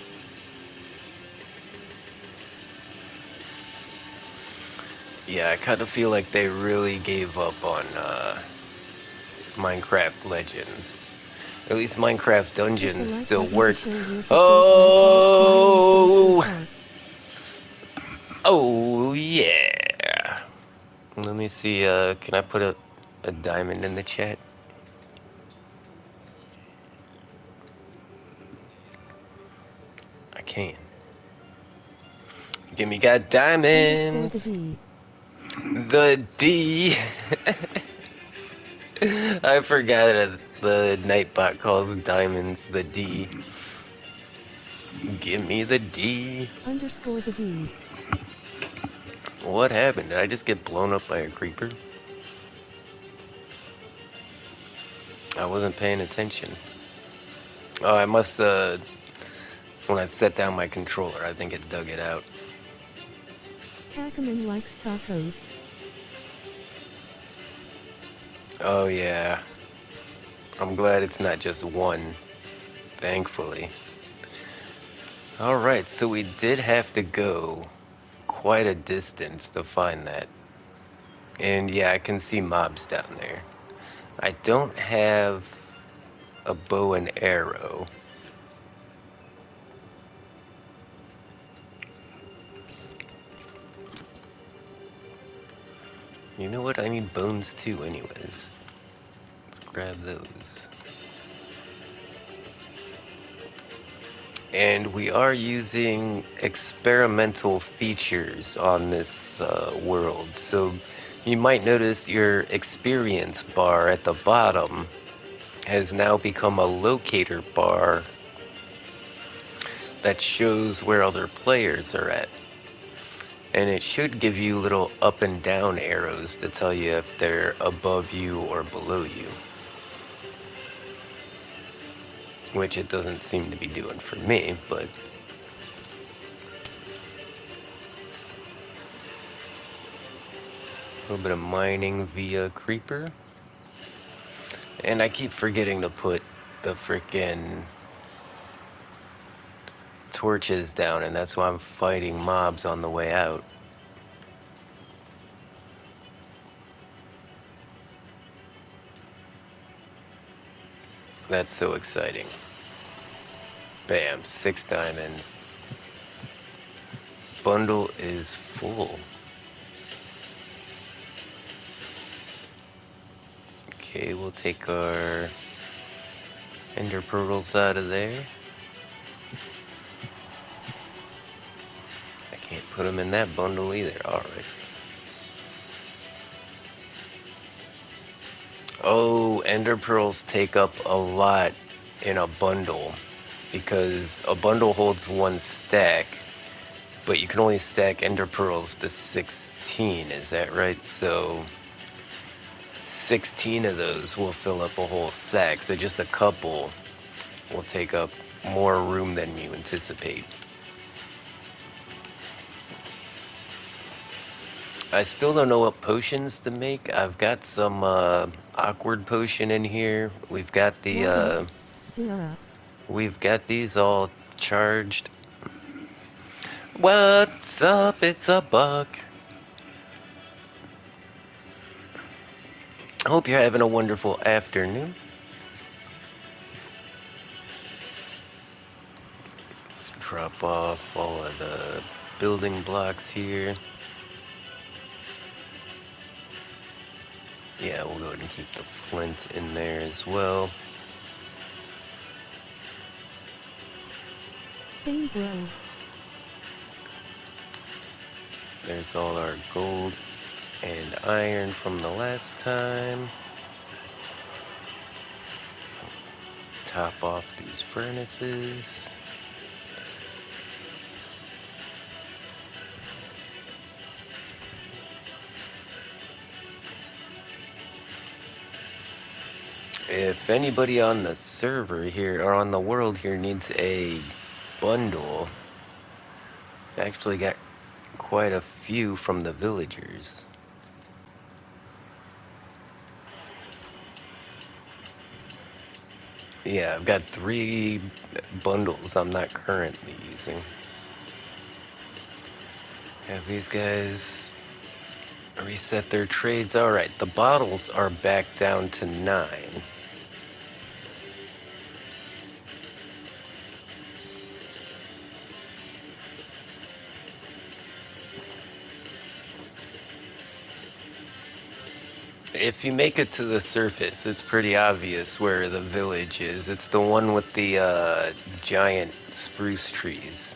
Yeah, I kind of feel like they really gave up on Minecraft Legends. At least Minecraft Hit the Dungeons like still button to works. show your support and heart smiley face with Oh, hearts. oh yeah. Let me see. Can I put a diamond in the chat? can. Give me got Underscore the diamonds. D. The D. I forgot that the Nightbot calls diamonds the D. Give me the D. Underscore the D. What happened? Did I just get blown up by a creeper? I wasn't paying attention. Oh, I must, when I set down my controller, I think it dug it out. Takaman likes tacos. Oh, yeah. I'm glad it's not just one, thankfully. Alright, so we did have to go quite a distance to find that. And yeah, I can see mobs down there. I don't have a bow and arrow. You know what? I need bones too, anyways. Let's grab those. And we are using experimental features on this world. So you might notice your experience bar at the bottom has now become a locator bar that shows where other players are at. And it should give you little up and down arrows to tell you if they're above you or below you. Which it doesn't seem to be doing for me, but... a little bit of mining via creeper. And I keep forgetting to put the frickin' torches down, and that's why I'm fighting mobs on the way out. That's so exciting. Bam, 6 diamonds. Bundle is full. Okay, we'll take our ender pearls out of there. I can't put them in that bundle either. Alright. Oh, ender pearls take up a lot in a bundle because a bundle holds 1 stack, but you can only stack ender pearls to 16, is that right? So 16 of those will fill up a whole sack, so just a couple will take up more room than you anticipate. I still don't know what potions to make. I've got some awkward potion in here. We've got these all charged. What's up? It's a buck. I hope you're having a wonderful afternoon. Let's drop off all of the building blocks here. Yeah, we'll go ahead and keep the flint in there as well. Same bro. There's all our gold and iron from the last time. Top off these furnaces. If anybody on the server here, or on the world here, needs a bundle, I actually got quite a few from the villagers. Yeah, I've got 3 bundles I'm not currently using. Have these guys reset their trades. Alright, the bottles are back down to 9. If you make it to the surface, it's pretty obvious where the village is. It's the one with the giant spruce trees.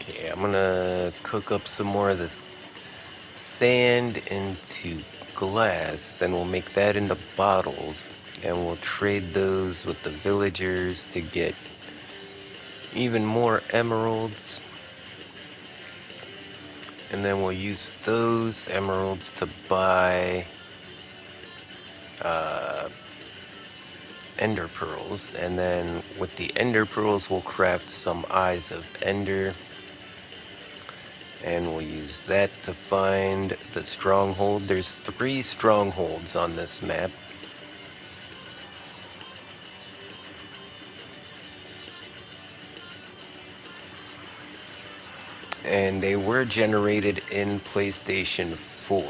Okay, I'm gonna cook up some more of this sand into glass, then we'll make that into bottles, and we'll trade those with the villagers to get even more emeralds, and then we'll use those emeralds to buy uh, ender pearls, and then with the ender pearls we'll craft some eyes of ender, and we'll use that to find the stronghold. There's 3 strongholds on this map. And they were generated in PlayStation 4.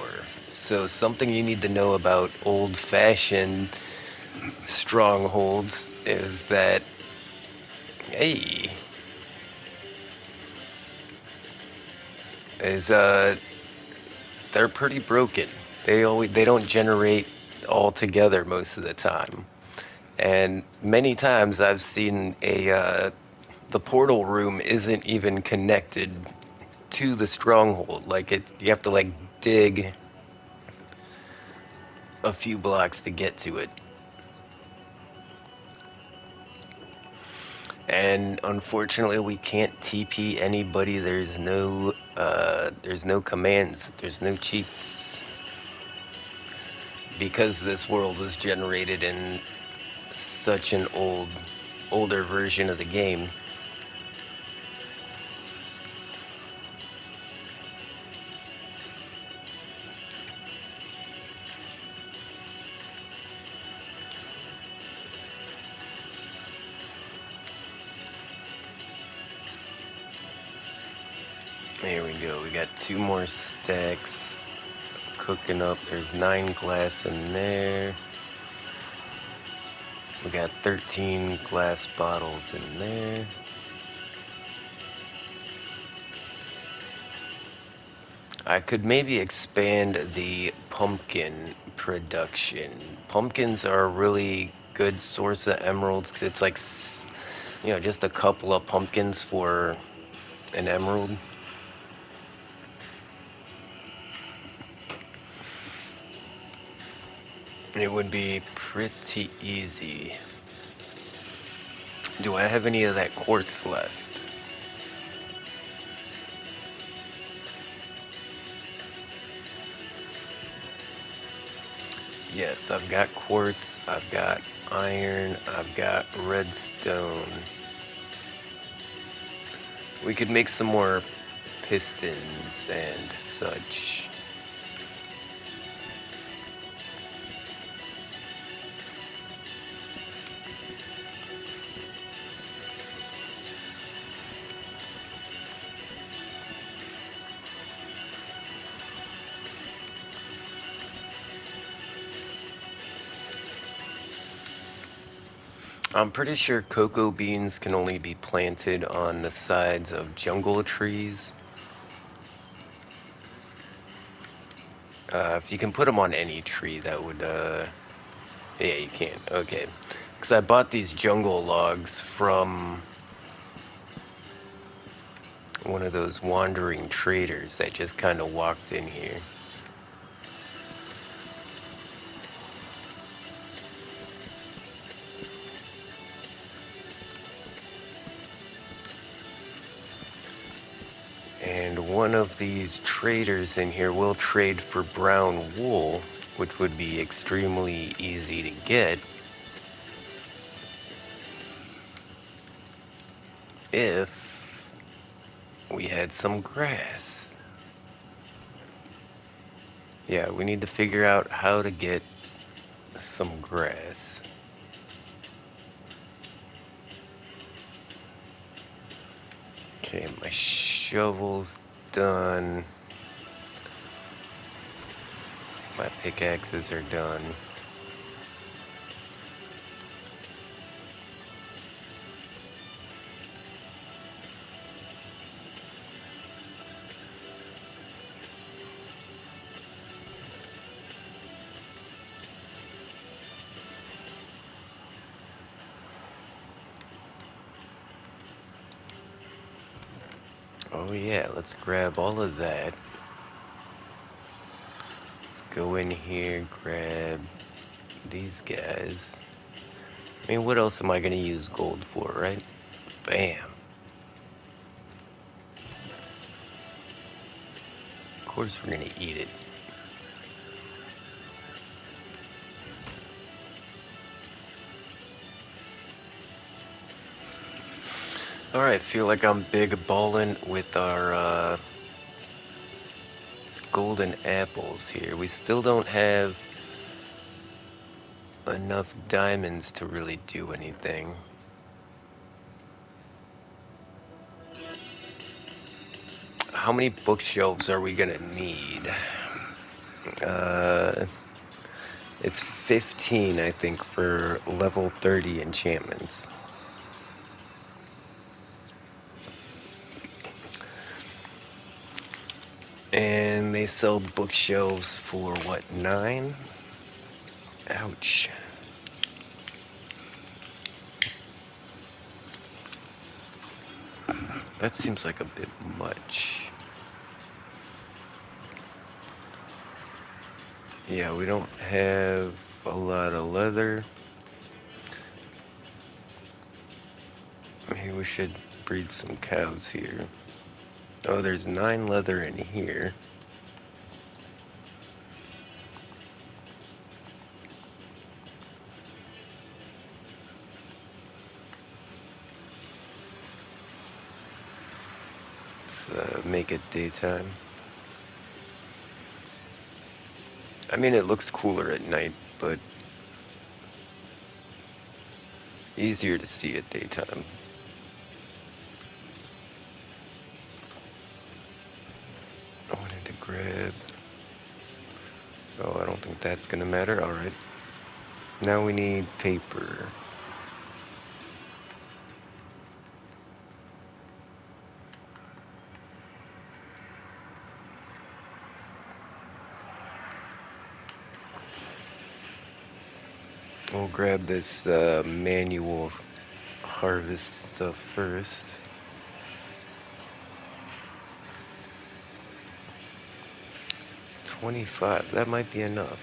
So something you need to know about old-fashioned strongholds is that, hey, is they're pretty broken. They don't generate all together most of the time. And many times I've seen the portal room isn't even connected to the stronghold. Like you have to like dig a few blocks to get to it. And unfortunately, we can't TP anybody. There's no commands. There's no cheats because this world was generated in such an older version of the game. There we go. We got 2 more stacks cooking up. There's 9 glass in there. We got 13 glass bottles in there. I could maybe expand the pumpkin production. Pumpkins are a really good source of emeralds because it's like, just a couple of pumpkins for an emerald. It would be pretty easy. Do I have any of that quartz left? Yes, I've got quartz, I've got iron, I've got redstone. We could make some more pistons and such. I'm pretty sure cocoa beans can only be planted on the sides of jungle trees. If you can put them on any tree, that would, yeah, you can. Okay. Because I bought these jungle logs from one of those wandering traders that just kind of walked in here. And one of these traders in here will trade for brown wool, which would be extremely easy to get if we had some grass. Yeah, we need to figure out how to get some grass. Okay, my shovel's done. My pickaxes are done. Oh yeah, let's grab all of that. Let's go in here, grab these guys. I mean, what else am I gonna use gold for, right? Bam. Of course we're gonna eat it. Alright, feel like I'm big ballin' with our golden apples here. We still don't have enough diamonds to really do anything. How many bookshelves are we gonna need? It's 15, I think, for level 30 enchantments. And they sell bookshelves for what, 9? Ouch. That seems like a bit much. Yeah, we don't have a lot of leather. Maybe we should breed some cows here. Oh, there's 9 leather in here. Let's make it daytime. I mean, it looks cooler at night, but easier to see at daytime. I wanted to grab... Oh, I don't think that's gonna matter. Alright. Now we need paper. We'll grab this manual harvest stuff first. 25, that might be enough.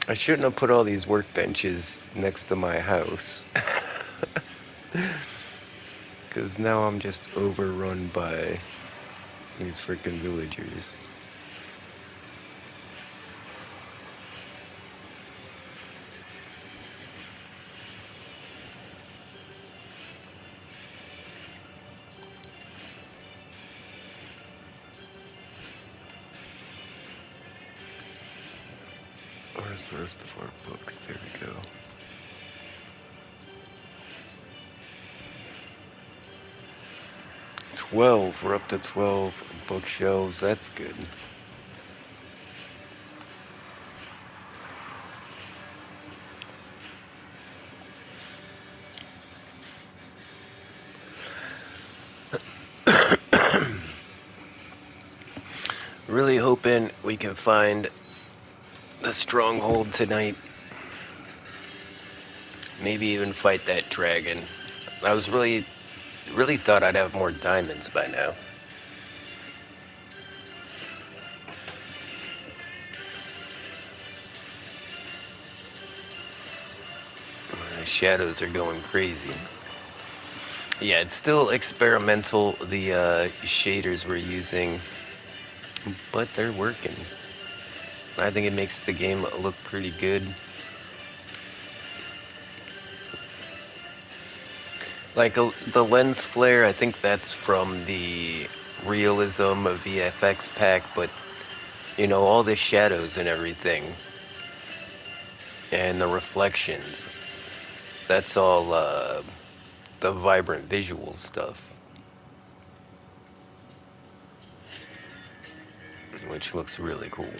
I shouldn't have put all these workbenches next to my house. Because now I'm just overrun by these freaking villagers. Where's the rest of our books? There we go. We're up to 12 bookshelves. That's good. Really hoping we can find the stronghold tonight. Maybe even fight that dragon. I was really thought I'd have more diamonds by now. The shadows are going crazy. Yeah, it's still experimental, the shaders we're using, but they're working. I think it makes the game look pretty good. Like the lens flare, I think that's from the realism of VFX pack, but you know, all the shadows and everything, and the reflections, that's all the vibrant visual stuff, which looks really cool.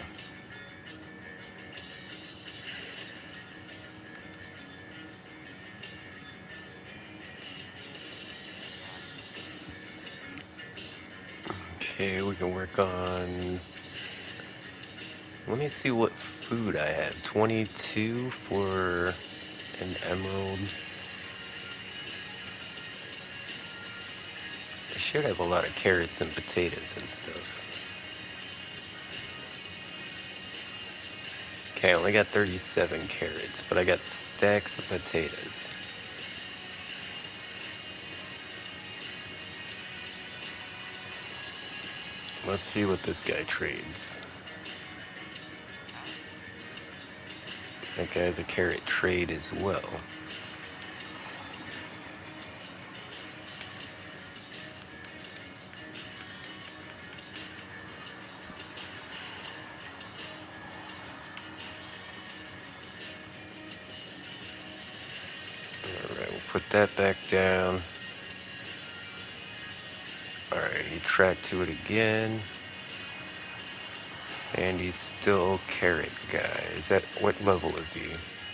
Okay, we can work on... Let me see what food I have. 22 for an emerald. I should have a lot of carrots and potatoes and stuff. Okay, I only got 37 carrots, but I got stacks of potatoes. Let's see what this guy trades. That guy's a carrot trade as well. Alright, we'll put that back down. Alright, he tracked to it again. And he's still carrot guy. Is that, what level is he?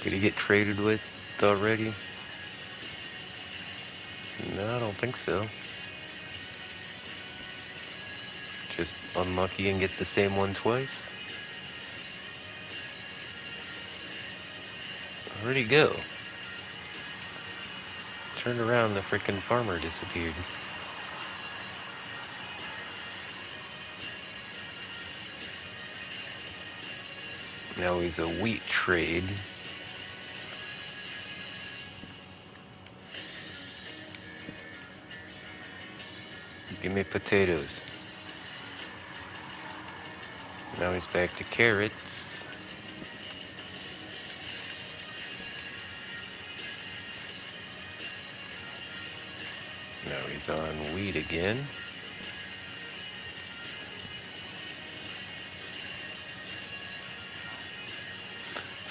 Did he get traded with already? No, I don't think so. Just unlucky and get the same one twice? Where'd he go? Turned around, the frickin' farmer disappeared. Now he's a wheat trade. Give me potatoes. Now he's back to carrots. Now he's on wheat again.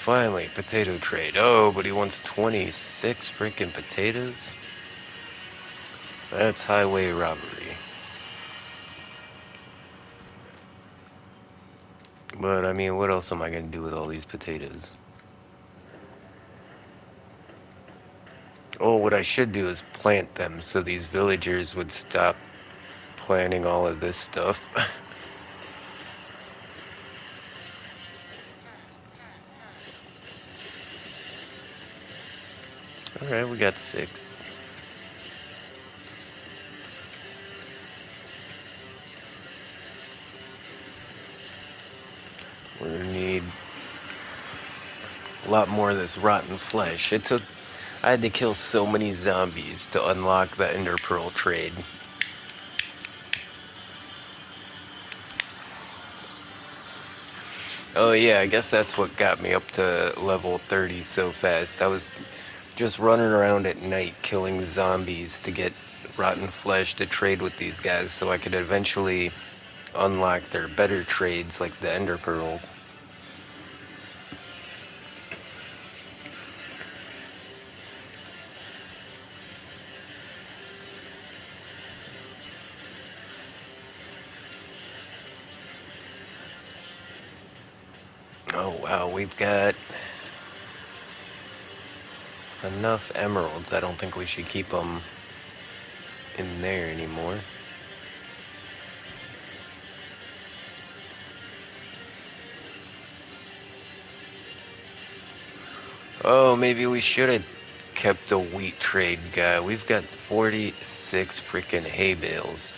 Finally, potato trade. Oh, but he wants 26 freaking potatoes? That's highway robbery. But, I mean, what else am I going to do with all these potatoes? Oh, what I should do is plant them so these villagers would stop planting all of this stuff. Alright, we got 6. We're gonna need a lot more of this rotten flesh. I had to kill so many zombies to unlock the Ender Pearl trade. Oh yeah, I guess that's what got me up to level 30 so fast. I was just running around at night killing zombies to get rotten flesh to trade with these guys so I could eventually unlock their better trades like the Ender Pearls. Oh wow, we've got enough emeralds. I don't think we should keep them in there anymore. Oh, maybe we should have kept a wheat trade guy. We've got 46 freaking hay bales.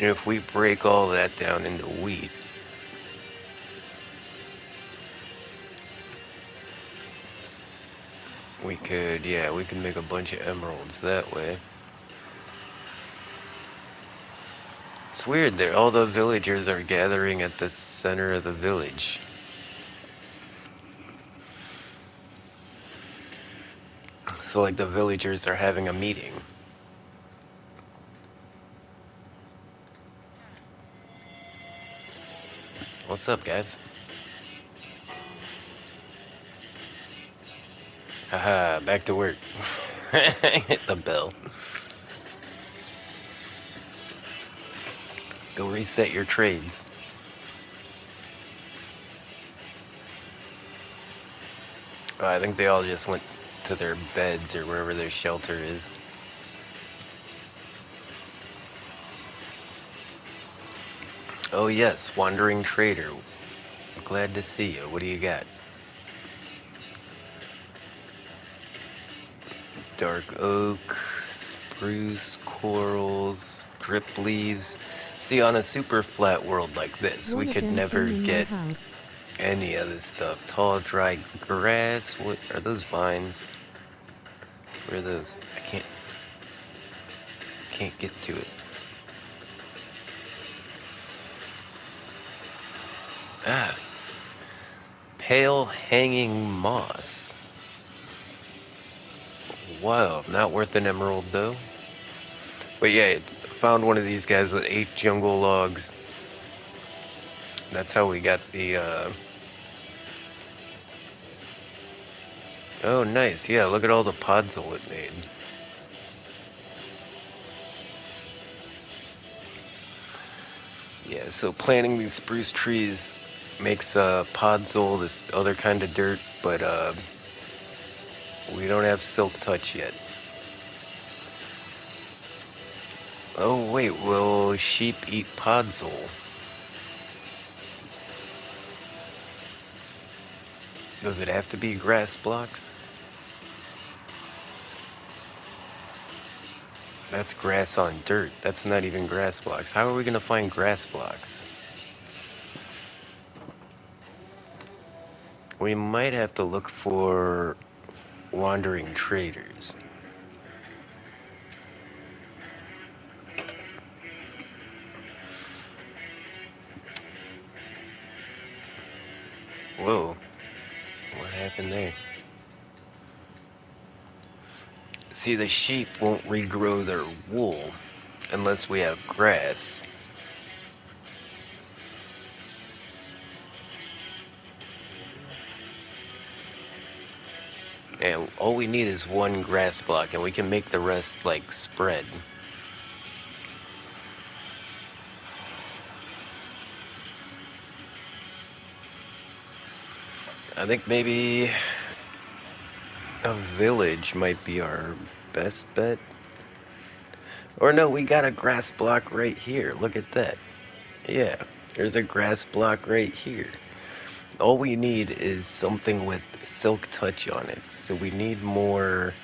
And if we break all that down into wheat, we could make a bunch of emeralds that way. It's weird that all the villagers are gathering at the center of the village. So like the villagers are having a meeting. What's up, guys? Haha, back to work. Hit the bell. Go reset your trades. Oh, I think they all just went to their beds or wherever their shelter is. Oh yes, wandering trader. Glad to see you. What do you got? Dark oak, spruce, corals, drip leaves. See, on a super flat world like this, we What a could damn never thing in my get house. any of this stuff. Tall, dry grass. What are those vines? Where are those? I can't get to it. Ah, pale hanging moss. Wow, not worth an emerald though. But yeah, found one of these guys with 8 jungle logs. That's how we got the Oh nice, yeah, look at all the podzol it made. Yeah, so planting these spruce trees makes podzol, this other kind of dirt, but we don't have silk touch yet. Oh wait, will sheep eat podzol? Does it have to be grass blocks? That's grass on dirt. That's not even grass blocks. How are we gonna find grass blocks? We might have to look for wandering traders. Whoa, what happened there? See, the sheep won't regrow their wool unless we have grass. And all we need is one grass block, and we can make the rest, like, spread. I think maybe a village might be our best bet. Or no, we got a grass block right here. Look at that. Yeah, there's a grass block right here. All we need is something with silk touch on it. So we need more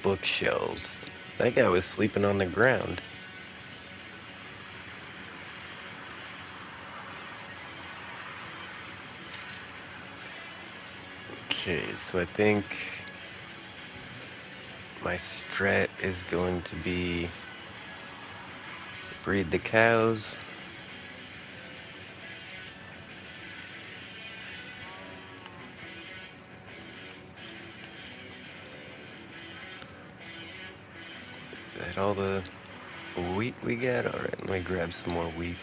bookshelves. That guy was sleeping on the ground. Okay, so I think my strat is going to be breed the cows. Is that all the wheat we got? Alright, let me grab some more wheat.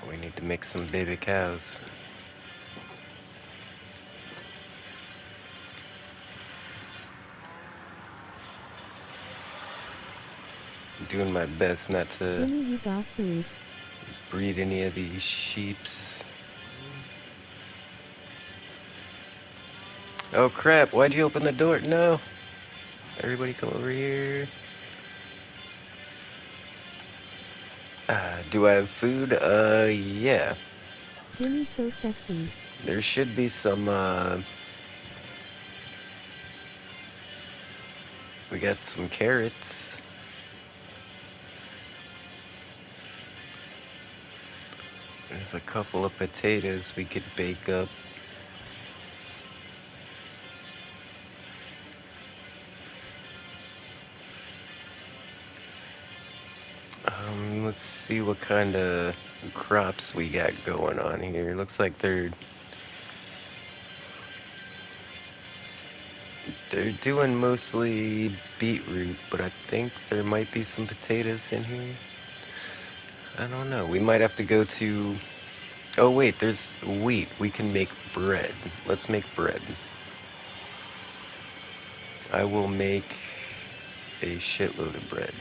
We need to make some baby cows. I'm doing my best not to Jimmy, you got food. breed any of these sheeps. Oh crap, why'd you open the door? No! Everybody come over here. Do I have food? Yeah. Jimmy's so sexy. There should be some, we got some carrots. There's a couple of potatoes we could bake up. Let's see what kind of crops we got going on here. Looks like they're doing mostly beetroot, but I think there might be some potatoes in here. I don't know. We might have to go to... Oh wait, there's wheat. We can make bread. Let's make bread. I will make a shitload of bread.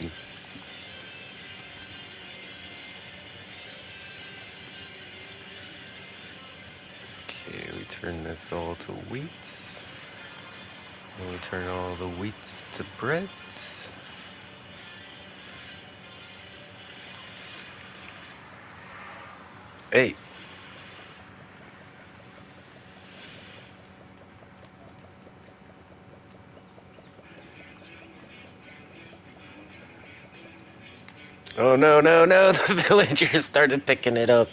turn this all to wheats. And we turn all the wheats to breads. Hey. Oh no, no, no, the villagers started picking it up.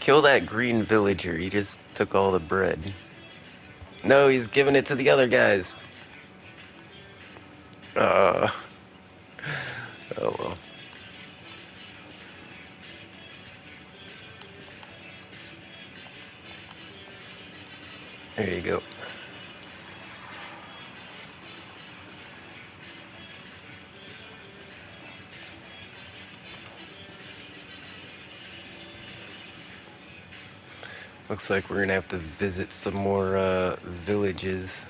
Kill that green villager, he just took all the bread. No, he's giving it to the other guys. Oh well. There you go. Looks like we're gonna have to visit some more villages.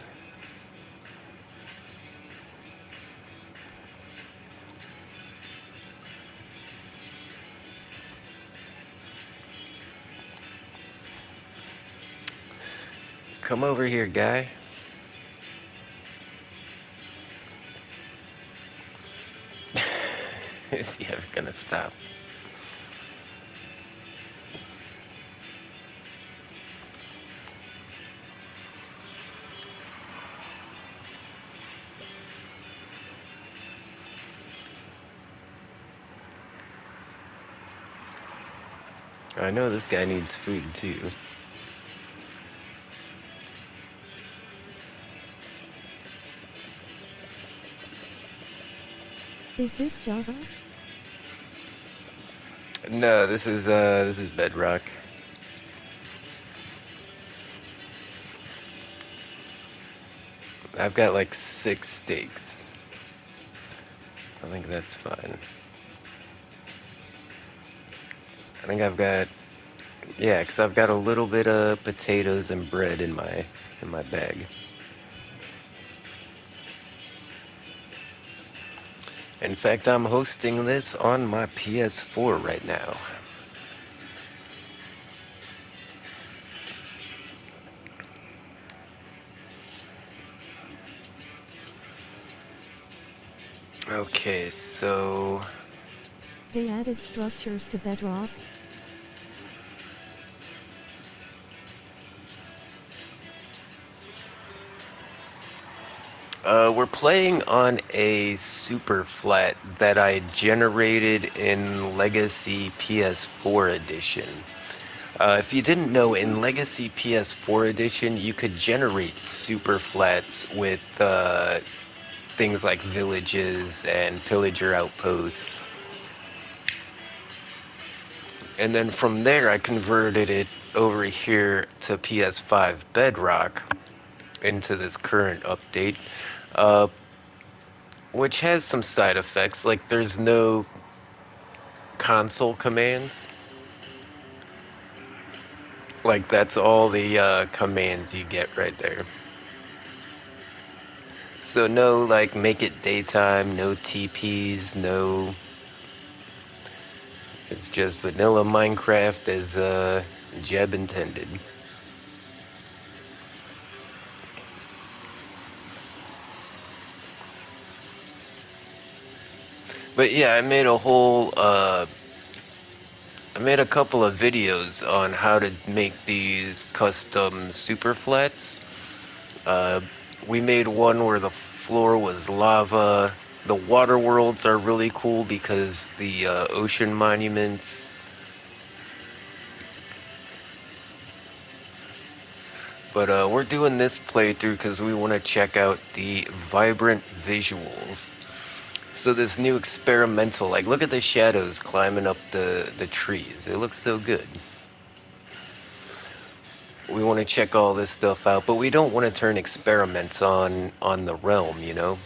Come over here, guy. Is he ever gonna stop? I know this guy needs food too. Is this Java? No, this is Bedrock. I've got like 6 steaks. I think that's fine. I think I've got, yeah, because I've got a little bit of potatoes and bread in my bag. In fact, I'm hosting this on my PS4 right now. Okay, so They added structures to Bedrock. we're playing on a super flat that I generated in Legacy PS4 Edition. If you didn't know, in Legacy PS4 Edition, you could generate super flats with things like villages and pillager outposts. And then from there, I converted it over here to PS5 Bedrock into this current update, uh, which has some side effects. Like, there's no console commands. Like, that's all the commands you get right there. So no, like, make it daytime, no TPs, no... It's just vanilla Minecraft as Jeb intended. But yeah, I made a couple of videos on how to make these custom super flats. We made one where the floor was lava. The water worlds are really cool because the ocean monuments. But we're doing this playthrough because we want to check out the vibrant visuals. So this new experimental, like, look at the shadows climbing up the trees. It looks so good. We want to check all this stuff out, but we don't want to turn experiments on the realm, you know?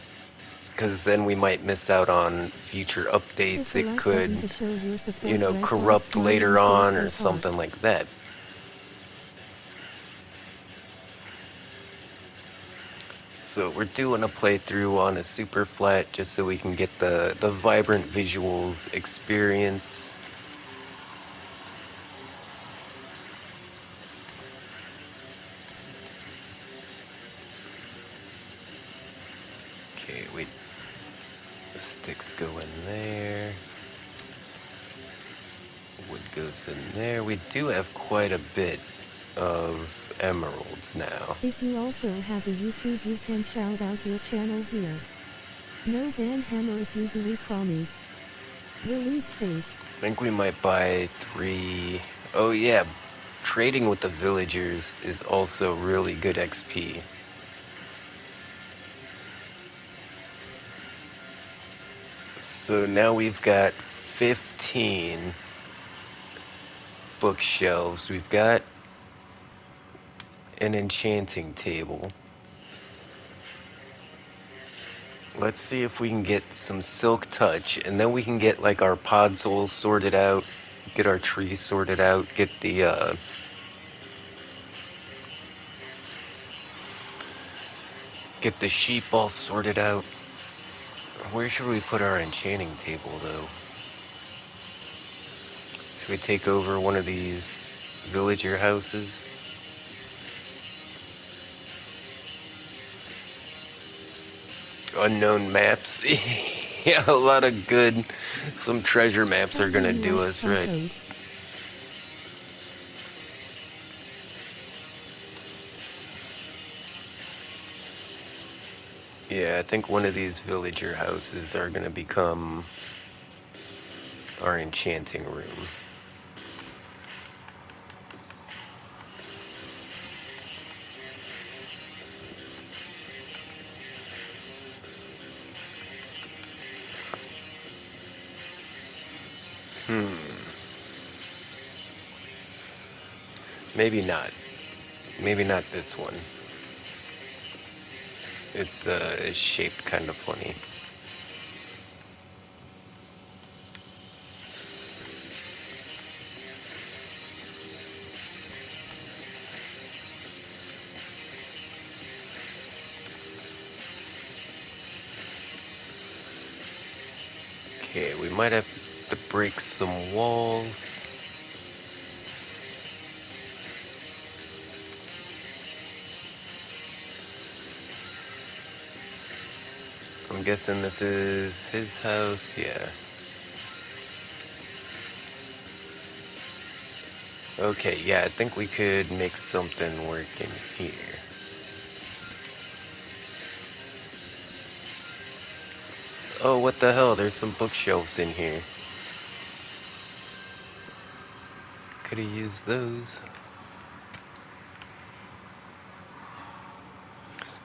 Because then we might miss out on future updates. Hit the It like could, button to show your support. you know, Red heart, corrupt later smiling on face, or red something hearts. like that. So we're doing a playthrough on a super flat just so we can get the vibrant visuals experience. Okay, wait. The sticks go in there. Wood goes in there. We do have quite a bit of emeralds now. If you also have a YouTube, you can shout out your channel here. No ban hammer if you do, we promise. Relieved face. I think we might buy 3. Oh yeah, trading with the villagers is also really good XP. So now we've got 15 bookshelves. We've got an enchanting table. Let's see if we can get some silk touch, and then we can get like our podsols sorted out, get our trees sorted out, get the sheep all sorted out. Where should we put our enchanting table though? Should we take over one of these villager houses? Unknown maps. Yeah, a lot of good. Some treasure maps are gonna do us right. Yeah, I think one of these villager houses are gonna become our enchanting room. Maybe not. Maybe not this one. It's shaped kind of funny. Okay, we might have to break some walls. I'm guessing this is his house, yeah. Okay, yeah, I think we could make something work in here. Oh, what the hell, there's some bookshelves in here. Could have used those.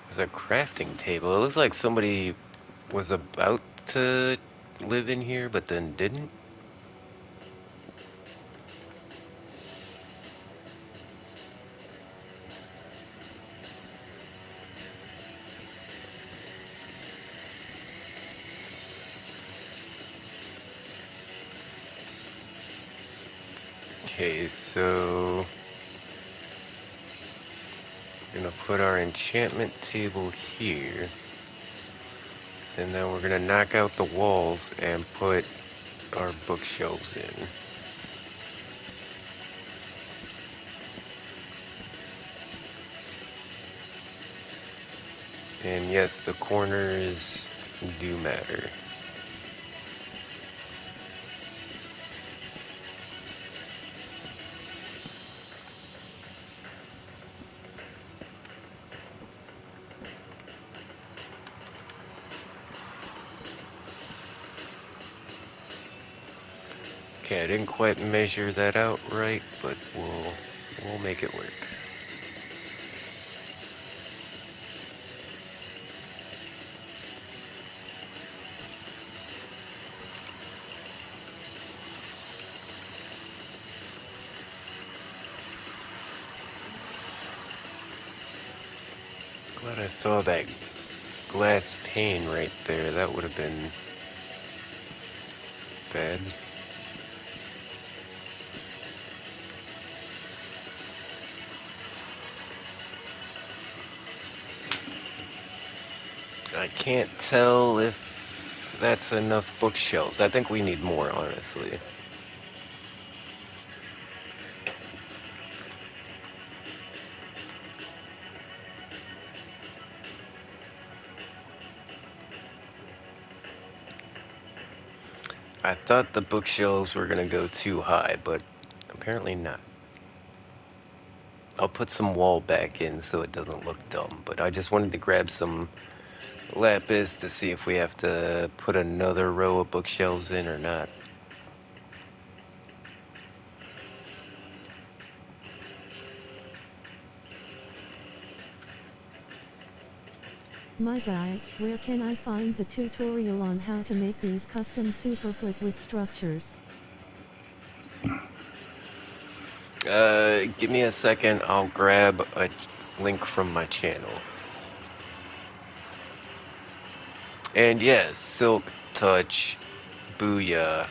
There's a crafting table. It looks like somebody was about to live in here, but then didn't. Okay, so we're gonna put our enchantment table here, and then we're gonna knock out the walls and put our bookshelves in. And yes, the corners do matter. Okay, I didn't quite measure that out right, but we'll make it work. Glad I saw that glass pane right there. That would have been bad. I can't tell if that's enough bookshelves. I think we need more, honestly. I thought the bookshelves were gonna go too high, but apparently not. I'll put some wall back in so it doesn't look dumb, but I just wanted to grab some lapis to see if we have to put another row of bookshelves in or not. My guy, where can I find the tutorial on how to make these custom superflit with structures? Give me a second, I'll grab a link from my channel. And yes, Silk Touch, Booyah.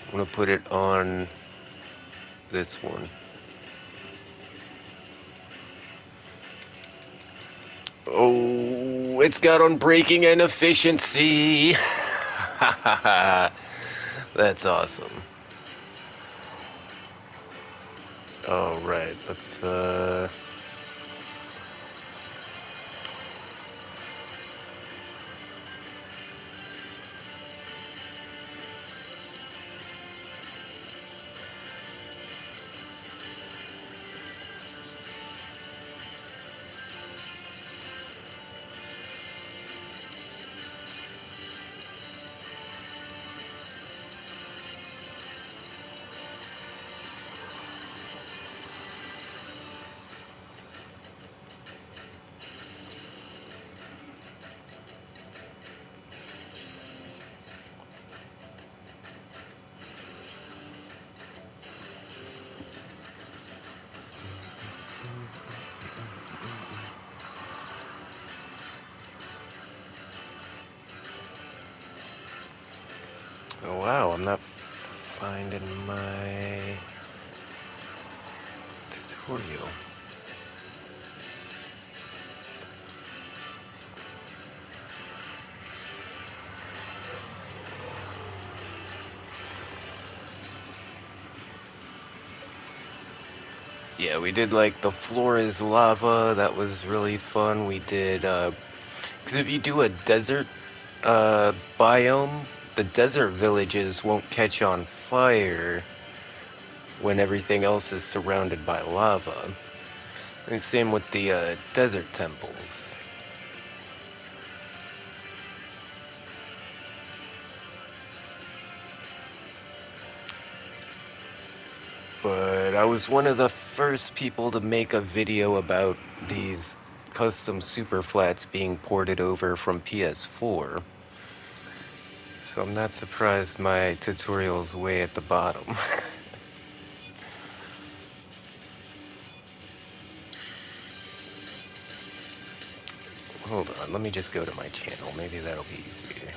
I'm gonna put it on this one. Oh, it's got unbreaking and efficiency. That's awesome. All right, let's oh wow, I'm not finding my tutorial. Yeah, we did like the floor is lava. That was really fun. We did, because if you do a desert biome, the desert villages won't catch on fire when everything else is surrounded by lava. And same with the desert temples. But I was one of the first people to make a video about these custom super flats being ported over from PS4. So I'm not surprised my tutorial's way at the bottom. Hold on, let me just go to my channel. Maybe that'll be easier.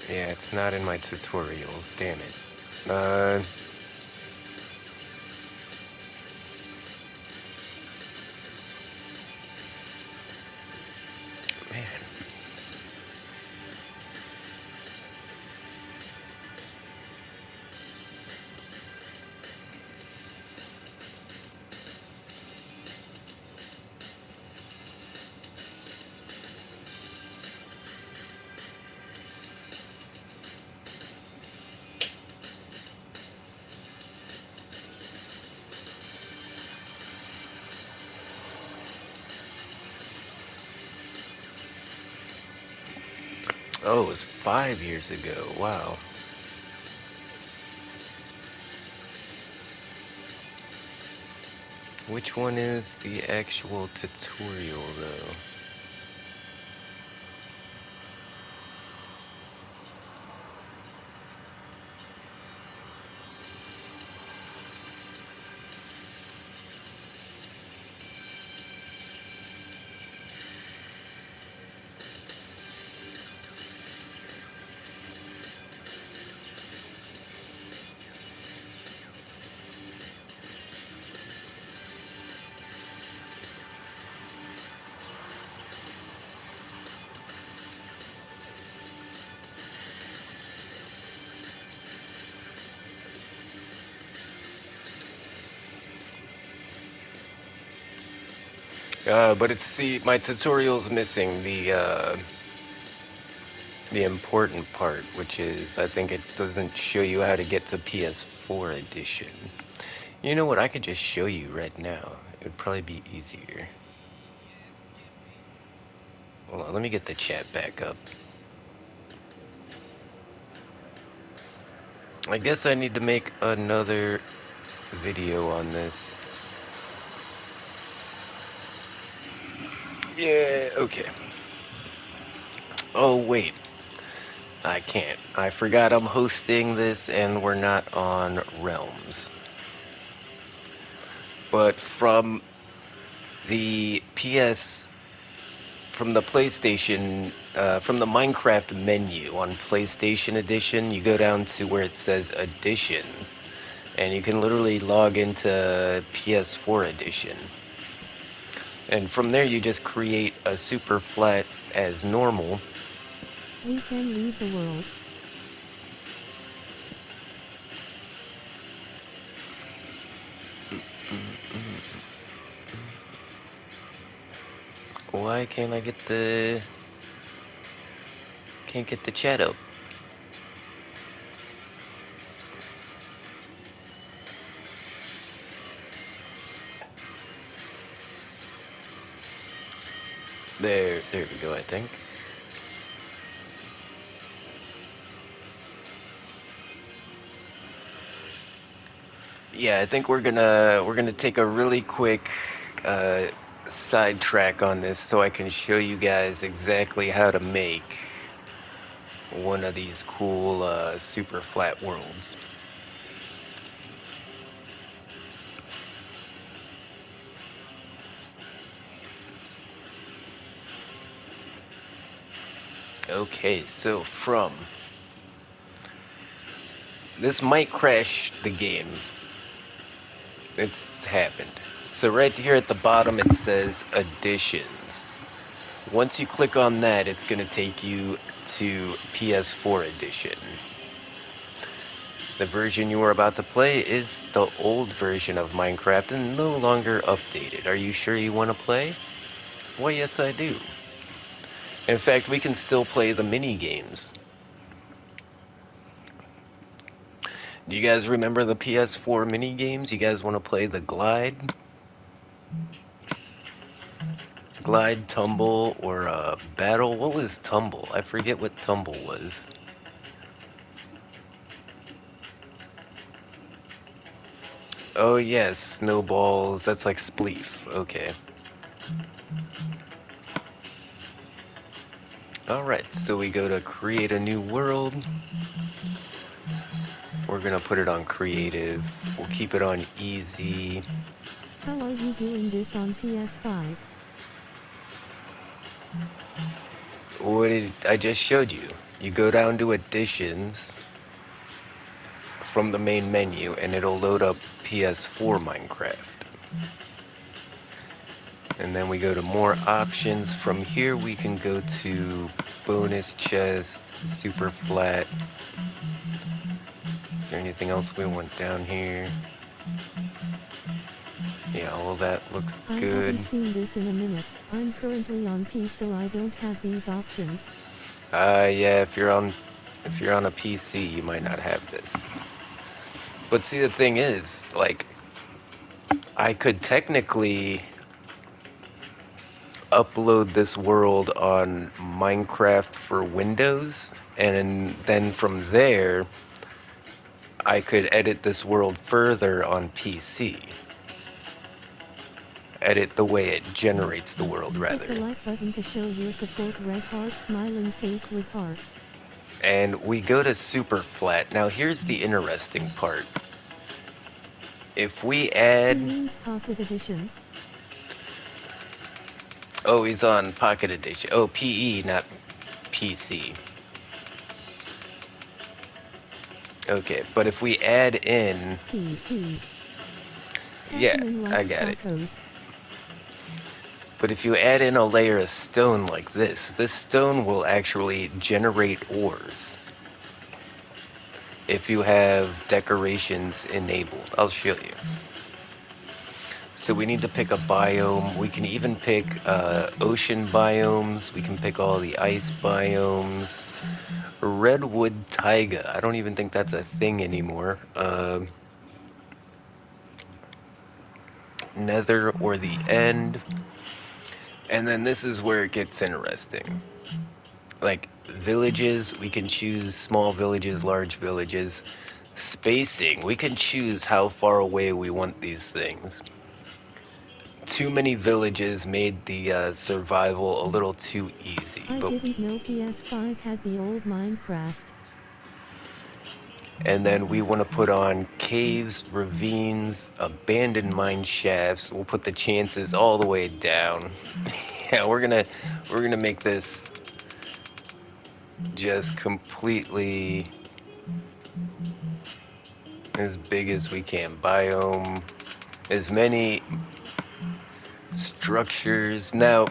Yeah, it's not in my tutorials, damn it. Man. Oh, it was 5 years ago. Wow. Which one is the actual tutorial, though? But it's, see, my tutorial's missing the important part, which is I think it doesn't show you how to get to PS4 edition. You know what? I could just show you right now. It would probably be easier. Hold on, let me get the chat back up. I guess I need to make another video on this. Yeah, okay. Oh, wait. I can't. I forgot I'm hosting this and we're not on Realms. But the PS, from the PlayStation, from the Minecraft menu on PlayStation Edition, you go down to where it says Editions, and you can literally log into PS4 Edition. And from there, you just create a super flat as normal. We can leave the world. Why can't I get can't get the chat up? There we go, I think. Yeah, I think we're gonna take a really quick uh, sidetrack on this so I can show you guys exactly how to make one of these cool super flat worlds. Okay, so from this might crash the game. It's happened. So right here at the bottom it says additions. Once you click on that, it's going to take you to PS4 edition. The version you are about to play is the old version of Minecraft and no longer updated. Are you sure you want to play? Well, yes, I do. In fact, we can still play the mini games. Do you guys remember the PS4 mini games? You guys want to play the Glide? Glide, Tumble, or Battle? What was Tumble? I forget what Tumble was. Oh yes, snowballs. That's like Spleef. Okay. Alright, so we go to create a new world. We're gonna put it on creative. We'll keep it on easy. How are you doing this on PS5? What did I just showed you? You go down to additions from the main menu and it'll load up PS4 Minecraft. And then we go to more options. From here we can go to bonus chest, super flat. Is there anything else we want down here? Yeah, all that looks I good. haven't seen this in a minute. I'm currently on PC, so I don't have these options. Yeah, if you're on a PC, you might not have this. But see, the thing is, like, I could technically upload this world on Minecraft for Windows, and then from there, I could edit this world further on PC. Edit the way it generates the world, Hit the rather. like button to show your support. Red heart smiling face with hearts. And we go to super flat. Now here's the interesting part. If we He add... means Pocket Edition. Oh, he's on Pocket Edition. Oh, PE, not PC. Okay, but if we add in... PP. Yeah, Tackman I likes got it. tacos. But if you add in a layer of stone like this stone will actually generate ores. If you have decorations enabled. I'll show you. So we need to pick a biome. We can even pick ocean biomes. We can pick all the ice biomes. Redwood taiga. I don't even think that's a thing anymore. Nether or the end. And then this is where it gets interesting. Like villages, we can choose small villages, large villages. Spacing, we can choose how far away we want these things. Too many villages made the survival a little too easy. I But didn't know PS5 had the old Minecraft. and then we want to put on caves, ravines, abandoned mine shafts. We'll put the chances all the way down. Yeah, we're gonna make this just completely as big as we can. Biome, as many structures. Now,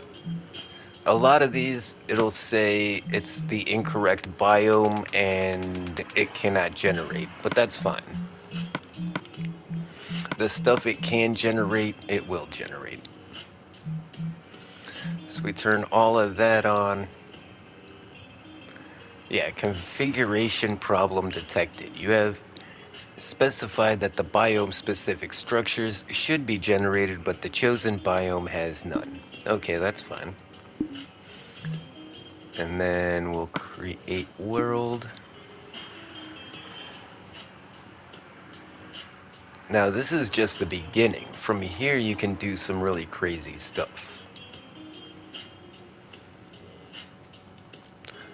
a lot of these, it'll say it's the incorrect biome and it cannot generate, but that's fine. The stuff it can generate, it will generate. So we turn all of that on. Yeah, configuration problem detected. You have specified that the biome-specific structures should be generated, but the chosen biome has none. Okay, that's fine. And then we'll create world. Now this is just the beginning. From here you can do some really crazy stuff.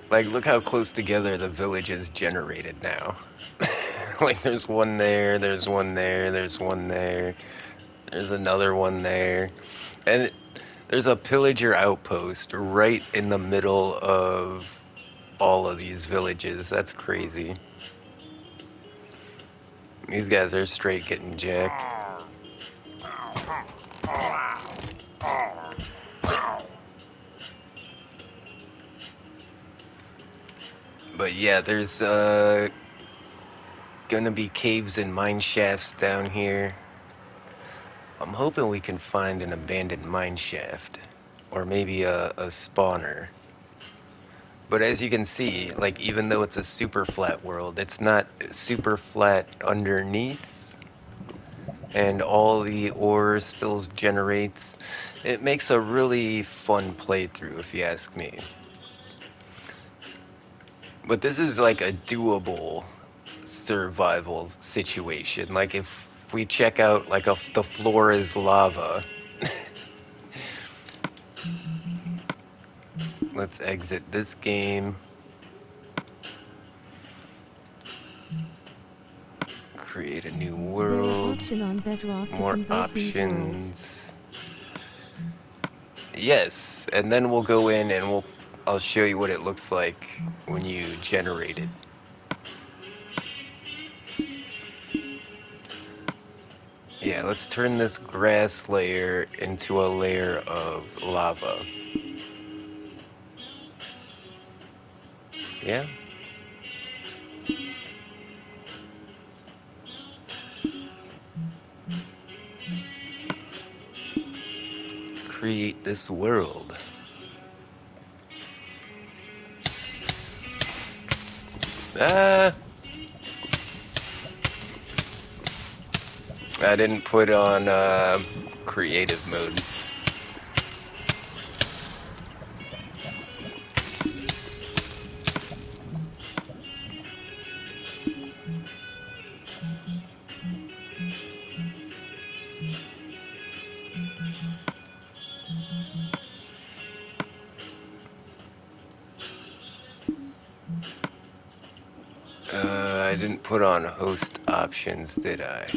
Like look how close together the village is generated now. Like there's one there, there's one there, there's one there, there's another one there. And there's a pillager outpost right in the middle of all of these villages. That's crazy. These guys are straight getting jacked. But yeah, there's gonna be caves and mine shafts down here. I'm hoping we can find an abandoned mine shaft. Or maybe a spawner. But as you can see, like even though it's a super flat world, it's not super flat underneath. And all the ore still generates. It makes a really fun playthrough if you ask me. But this is like a doable survival situation. Like if we check out like the floor is lava. Let's exit this game. Create a new There are world. options on Bedrock to More convert these worlds. options. Yes, and then we'll go in and I'll show you what it looks like when you generate it. Yeah, let's turn this grass layer into a layer of lava. Yeah. Create this world. Ah! I didn't put on creative mode. I didn't put on host options, did I?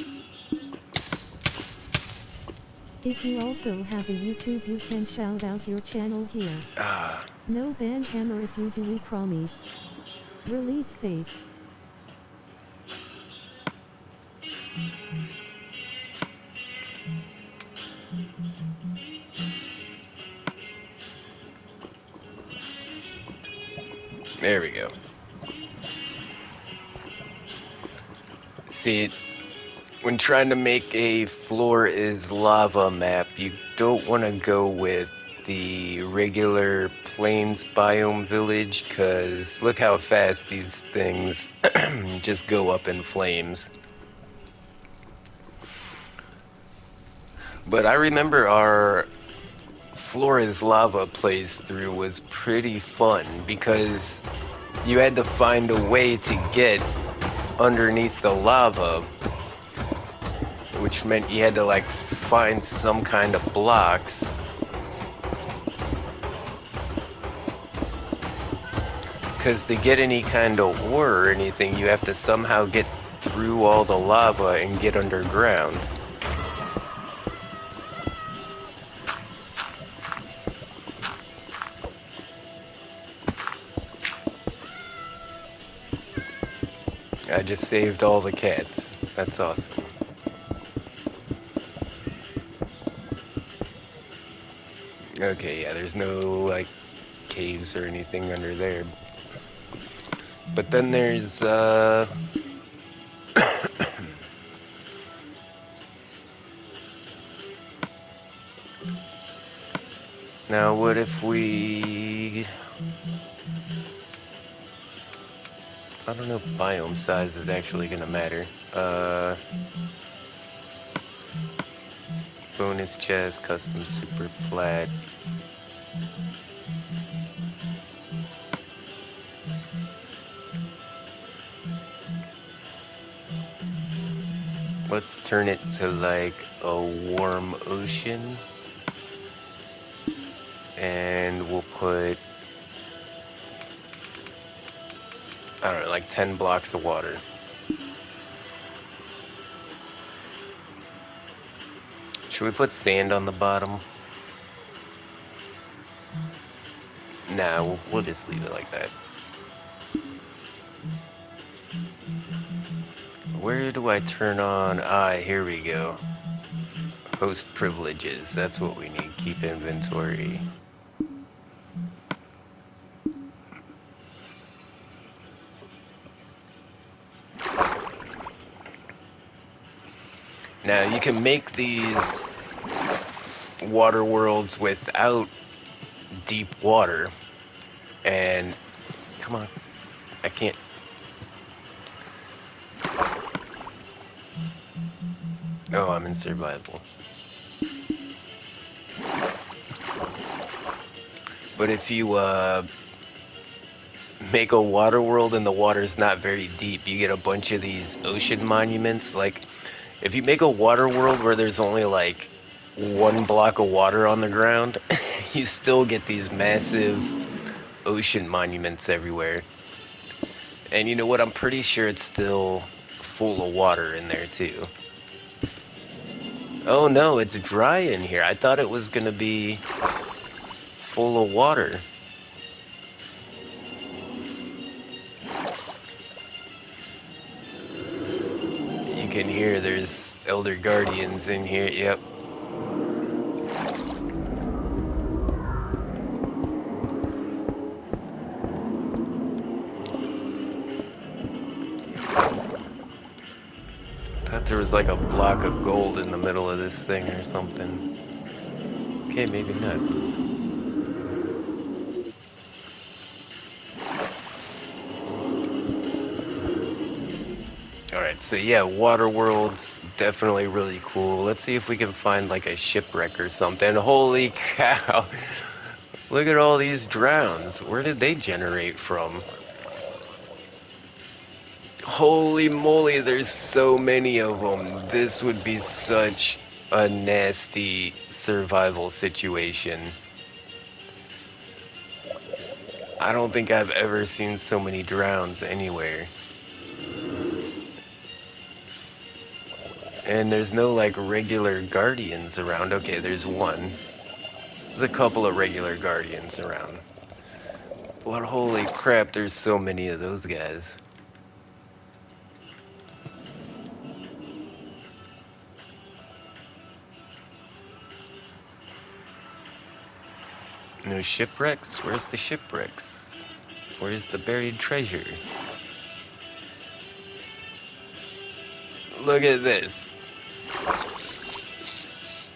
If you also have a YouTube, you can shout out your channel here. Ah. No ban hammer if you do, we promise. Relieved face. There we go. See, When trying to make a floor is lava map, you don't want to go with the regular plains biome village, because look how fast these things just go up in flames. But I remember our floor is lava plays through was pretty fun, because you had to find a way to get underneath the lava, which meant you had to like find some kind of blocks. Because to get any kind of ore or anything, you have to somehow get through all the lava and get underground. I just saved all the cats. That's awesome. Okay, yeah, there's no, like, caves or anything under there. But then there's, now what if we... I don't know if biome size is actually gonna matter. Bonus chest, custom super flat. Let's turn it to like a warm ocean. And we'll put, I don't know, like 10 blocks of water. Should we put sand on the bottom? Nah, we'll just leave it like that. Where do I turn on? Ah, here we go. Host privileges, that's what we need. Keep inventory. Now, you can make these water worlds without deep water. And, come on, I can't. Oh, I'm in survival. But if you, make a water world and the water's not very deep, you get a bunch of these ocean monuments. Like, if you make a water world where there's only like one block of water on the ground, you still get these massive ocean monuments everywhere. And you know what? I'm pretty sure it's still full of water in there too. Oh no, it's dry in here. I thought it was gonna be full of water. You can hear there's elder guardians in here. Yep. Thought there was like a block of gold in the middle of this thing or something. Okay, maybe not. Alright, so yeah, water world's definitely really cool. Let's see if we can find like a shipwreck or something. Holy cow! Look at all these drowns. Where did they generate from? Holy moly, there's so many of them. This would be such a nasty survival situation. I don't think I've ever seen so many drowns anywhere. And there's no like regular guardians around. Okay, there's one. There's a couple of regular guardians around. But holy crap, there's so many of those guys. No shipwrecks? Where's the shipwrecks? Where's the buried treasure? Look at this.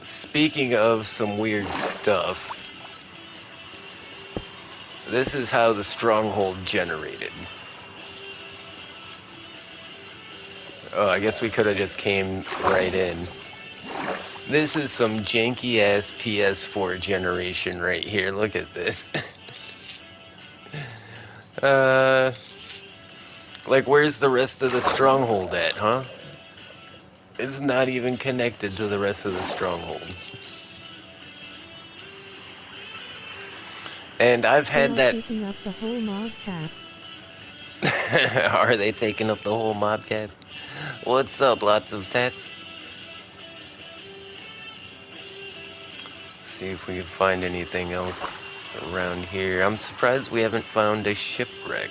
Speaking of some weird stuff, this is how the stronghold generated. Oh, I guess we could have just came right in. This is some janky ass PS4 generation right here. Look at this. Like, where's the rest of the stronghold at, huh? It's not even connected to the rest of the stronghold. And I've They had are that. taking up the whole mob cap. Are they taking up the whole mob cap? What's up, lots of tats? See if we can find anything else around here. I'm surprised we haven't found a shipwreck.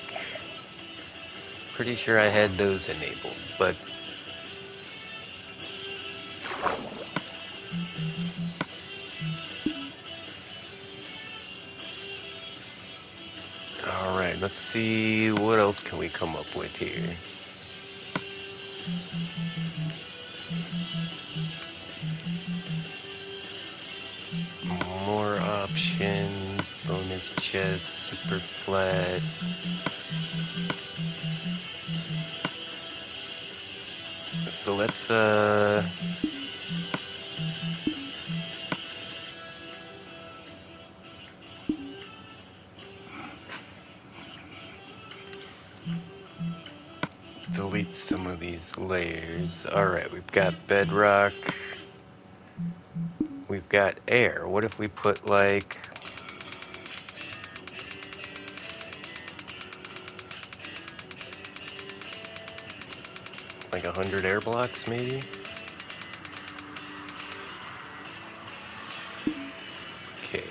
Pretty sure I had those enabled, but... Alright, let's see what else can we come up with here. More options, bonus chest, super flat. So let's delete some of these layers. Alright, we've got bedrock. We've got air. What if we put like... like 100 air blocks, maybe? Okay.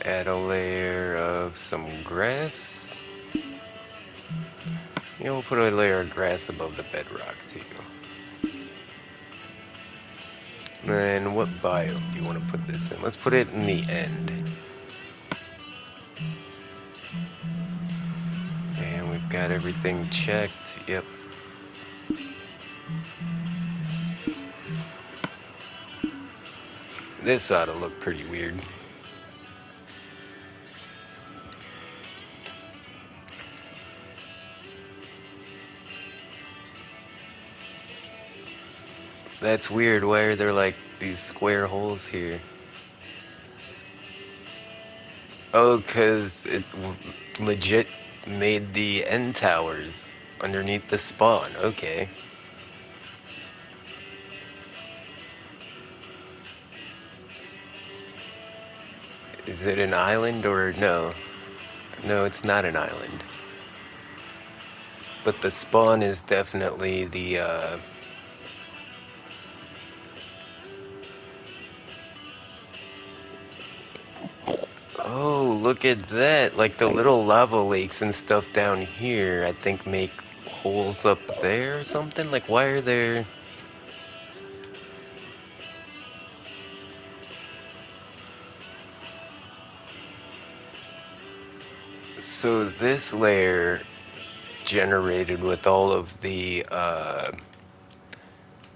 Add a layer of some grass. Yeah, we'll put a layer of grass above the bedrock, too. And what biome do you want to put this in? Let's put it in the end. And we've got everything checked. Yep. This ought to look pretty weird. That's weird. Why are there like these square holes here? Oh, because it legit made the end towers underneath the spawn. Okay. Is it an island or no? No, it's not an island. But the spawn is definitely the, Oh, look at that. Like the little lava lakes and stuff down here, I think make holes up there or something? Like, why are there... So this layer generated with all of the,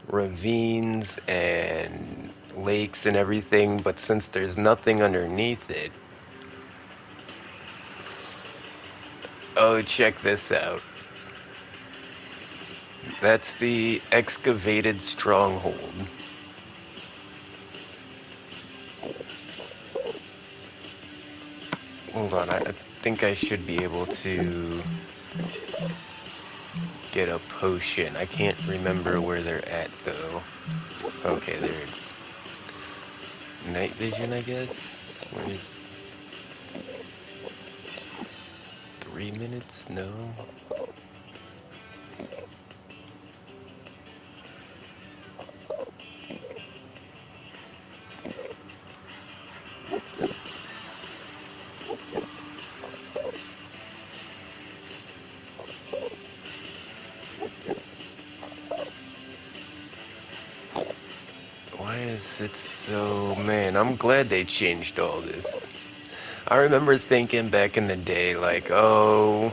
ravines and lakes and everything, but since there's nothing underneath it... Oh, check this out. That's the excavated stronghold. Hold on, I think I should be able to get a potion. I can't remember where they're at, though. Okay, they're... Night vision, I guess? Where's... 3 minutes? No? Why is it so... Man, I'm glad they changed all this. I remember thinking back in the day, like, oh,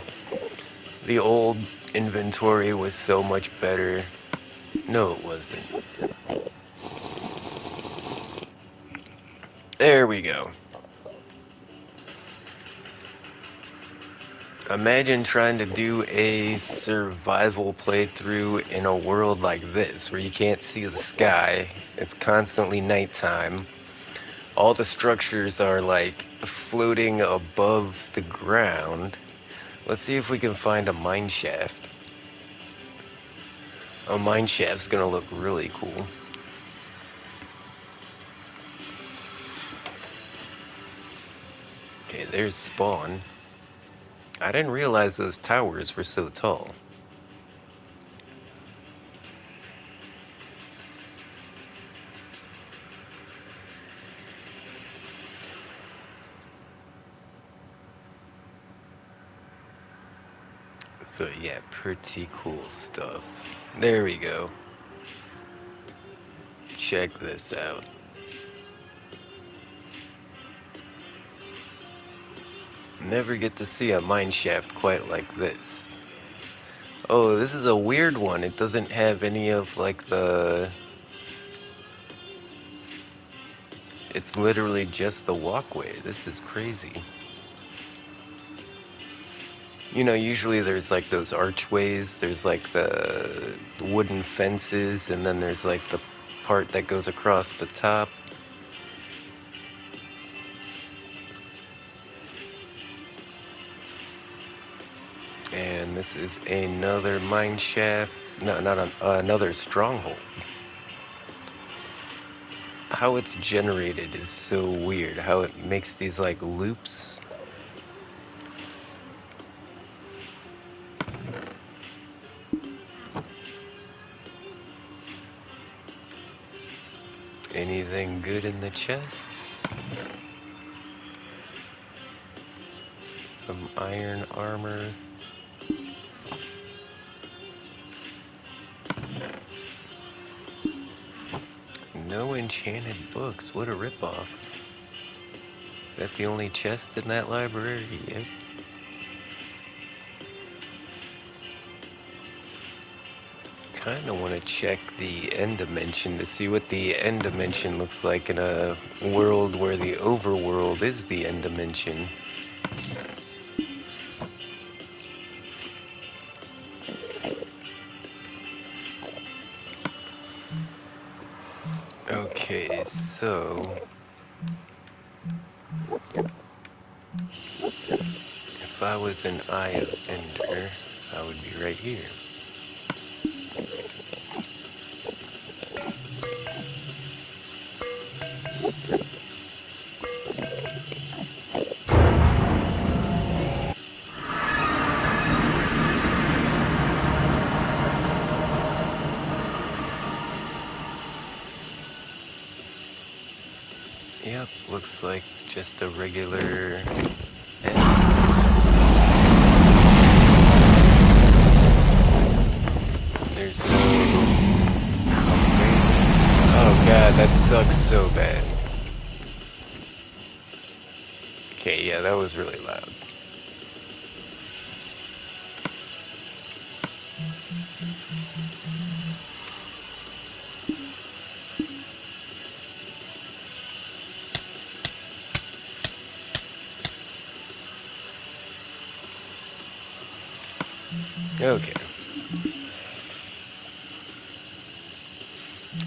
The old inventory was so much better. No, it wasn't. There we go. Imagine trying to do a survival playthrough in a world like this, where you can't see the sky, it's constantly nighttime, all the structures are like floating above the ground. Let's see if we can find a mine shaft. A mine shaft's gonna look really cool. Okay, there's spawn. I didn't realize those towers were so tall. So yeah, pretty cool stuff. There we go. Check this out. Never get to see a mine shaft quite like this. Oh, this is a weird one. It doesn't have any of like the... It's literally just the walkway. This is crazy. You know, usually there's like those archways, there's like the wooden fences, and then there's like the part that goes across the top. And this is another mine shaft. No, not another stronghold. How it's generated is so weird. How it makes these like loops. Anything good in the chests? Some iron armor. No enchanted books. What a ripoff. Is that the only chest in that library? Yep. Kinda want to check the end dimension to see what the end dimension looks like in a world where the overworld is the end dimension. Okay, so if I was an Eye of Ender, I would be right here. Yep, looks like just a regular end. There's no... Oh god, that sucks so bad. Okay, yeah, that was really loud. Okay.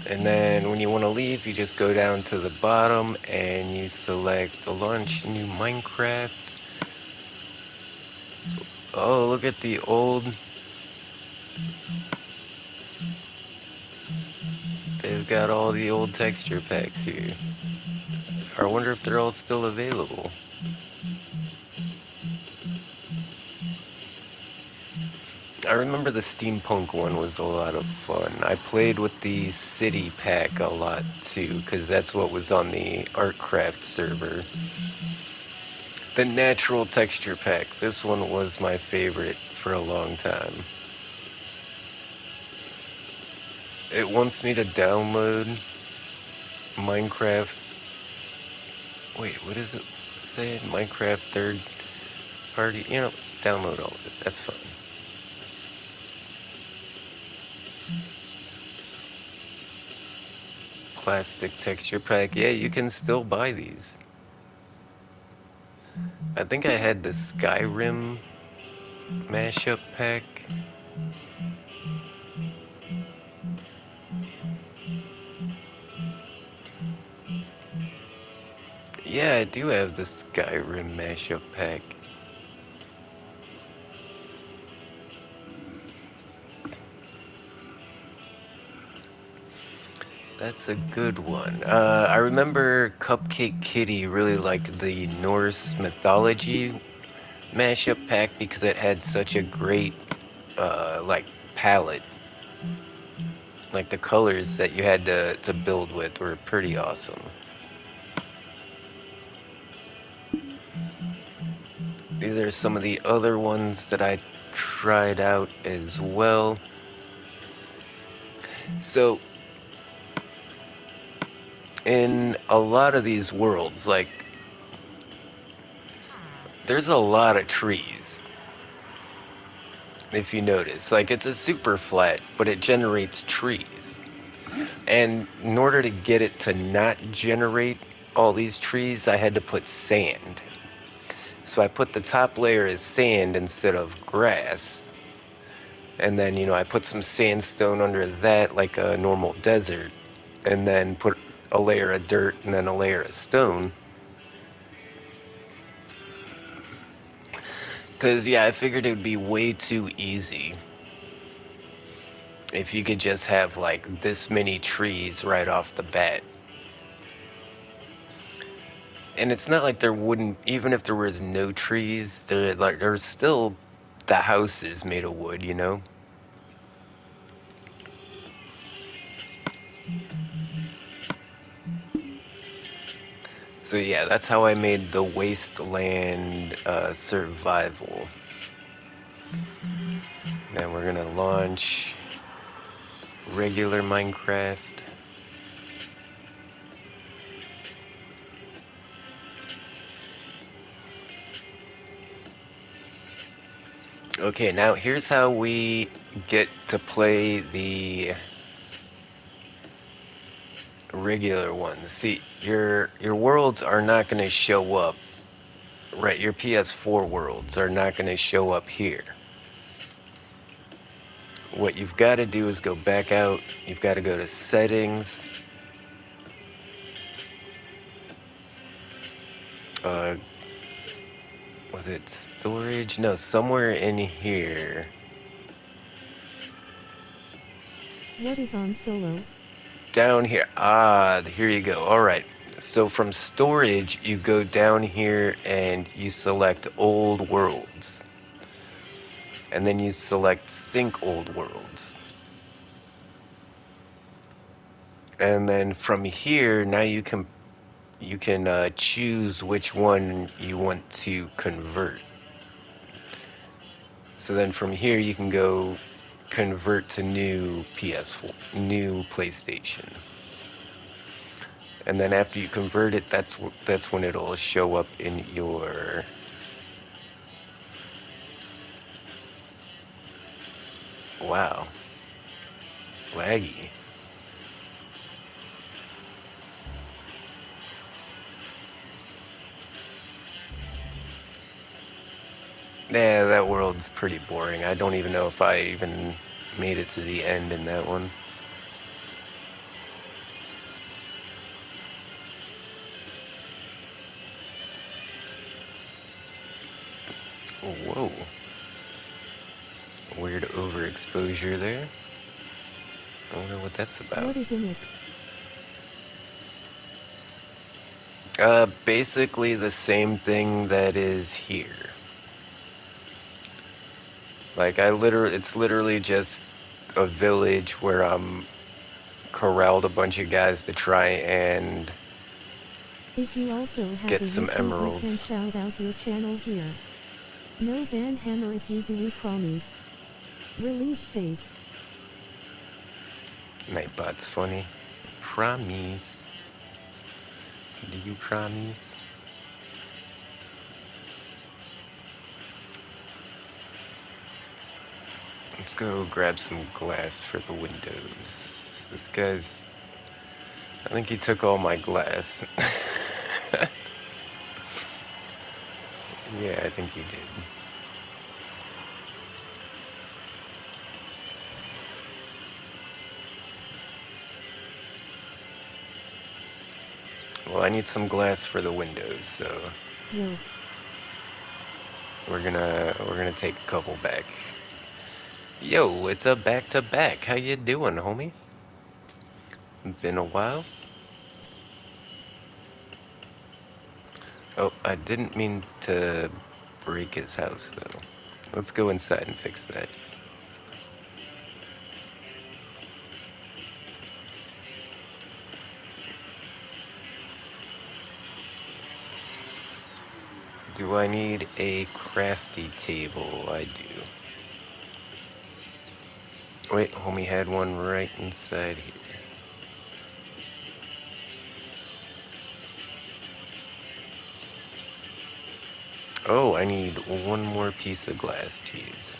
And then when you want to leave, you just go down to the bottom and you select the launch new Minecraft. Oh, look at the old... They've got all the old texture packs here. I wonder if they're all still available. I remember the steampunk one was a lot of fun. I played with the city pack a lot too, because that's what was on the Artcraft server. The natural texture pack. This one was my favorite for a long time. It wants me to download Minecraft. Wait, what is it say? Minecraft third party. You know, download all of it. That's fine. plastic texture pack. Yeah, you can still buy these. I think I had the Skyrim mashup pack. Yeah, I do have the Skyrim mashup pack. That's a good one. I remember Cupcake Kitty really liked the Norse mythology mashup pack because it had such a great, like, palette. Like, the colors that you had to build with were pretty awesome. These are some of the other ones that I tried out as well. So, in a lot of these worlds, like, there's a lot of trees. If you notice, like, it's a super flat, but it generates trees. And in order to get it to not generate all these trees, I had to put sand. So I put the top layer as sand instead of grass. And then, I put some sandstone under that like a normal desert. And then put a layer of dirt and then a layer of stone. Because, yeah, I figured it would be way too easy if you could just have, like, this many trees right off the bat. And it's not like there wouldn't, even if there was no trees, there's still the houses made of wood, you know? So yeah, that's how I made the wasteland survival. Now we're gonna launch regular Minecraft. Okay, now here's how we get to play the regular ones. See, your worlds are not gonna show up, right? Your PS4 worlds are not gonna show up here. What you've got to do is go back out. You've got to go to settings. Uh, was it storage? No, somewhere in here. What is on solo? Down here. Ah, here you go. All right. So from storage, you go down here and you select old worlds. And then you select sync old worlds. And then from here, now you can choose which one you want to convert. So then from here you can go convert to new PS4, new PlayStation. And then after you convert it, that's when it'll show up in your wow. Laggy. Yeah, that world's pretty boring. I don't even know if I even made it to the end in that one. Whoa. Weird overexposure there. I wonder what that's about. What is in it? Basically the same thing that is here. Like, it's literally just a village where I'm corralled a bunch of guys to try and If you also have get a some YouTube, you can emeralds. shout out your channel here. No ban hammer if you do, we promise. Relieved face. Nightbot's funny. Promise. Do you promise? Let's go grab some glass for the windows. This guy's... I think he took all my glass. Yeah, I think he did. Well, I need some glass for the windows, so Yo. we're gonna take a couple back. Yo, it's a back-to-back. How you doing, homie? Been a while? Oh, I didn't mean to break his house, though. Let's go inside and fix that. Do I need a crafty table? I do. Wait, homie had one right inside here. Oh, I need one more piece of glass, jeez.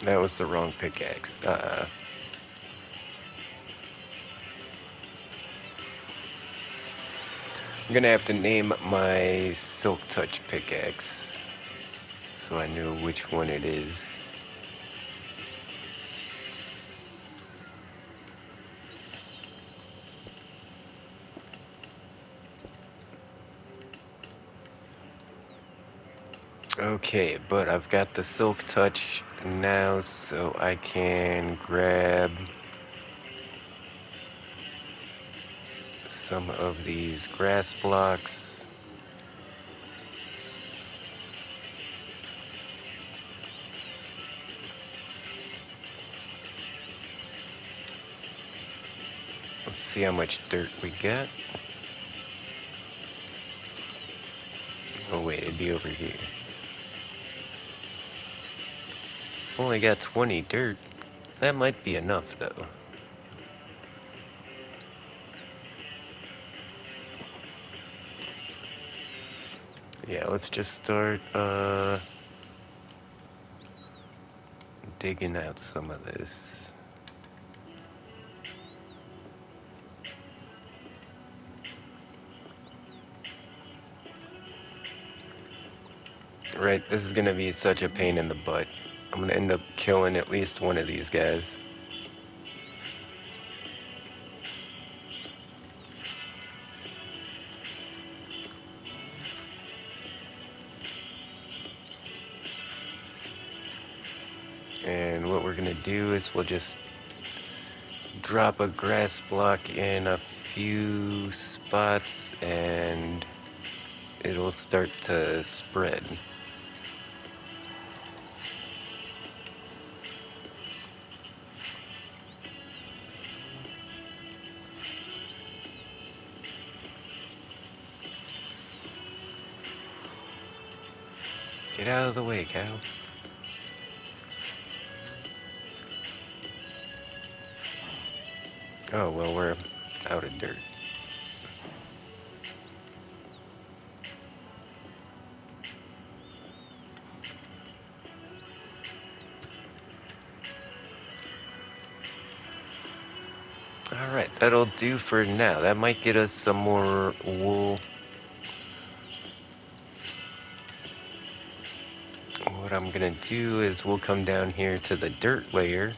That was the wrong pickaxe. I'm gonna have to name my Silk Touch pickaxe so I know which one it is. Okay, but I've got the Silk Touch now, so I can grab some of these grass blocks. Let's see how much dirt we got. Oh wait, it'd be over here. Only got 20 dirt. That might be enough, though. Yeah, let's just start, digging out some of this. Right, this is gonna be such a pain in the butt. I'm gonna end up killing at least one of these guys. And what we're gonna do is we'll just drop a grass block in a few spots and it'll start to spread. Get out of the way, cow. Oh, well, we're out of dirt. Alright, that'll do for now. That might get us some more wool. What I'm gonna do is we'll come down here to the dirt layer.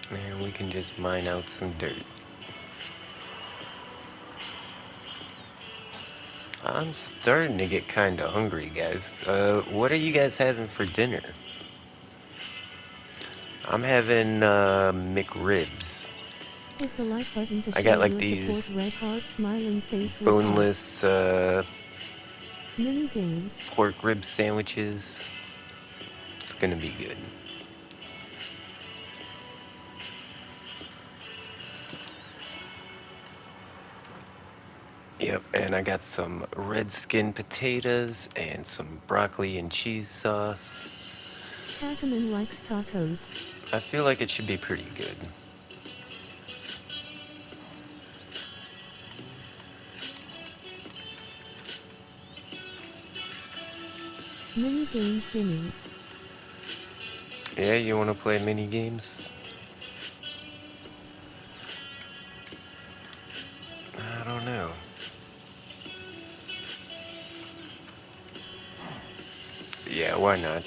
And we can just mine out some dirt. I'm starting to get kinda hungry, guys. What are you guys having for dinner? I'm having, McRibs. Hit the like button to I show got like your support. these Red heart smiling face with heart. boneless, Mini games. pork rib sandwiches. It's gonna be good. Yep, and I got some red skin potatoes and some broccoli and cheese sauce. Tacoman likes tacos. I feel like it should be pretty good. Mini games gimme. Yeah, you want to play mini games? I don't know. Yeah, why not?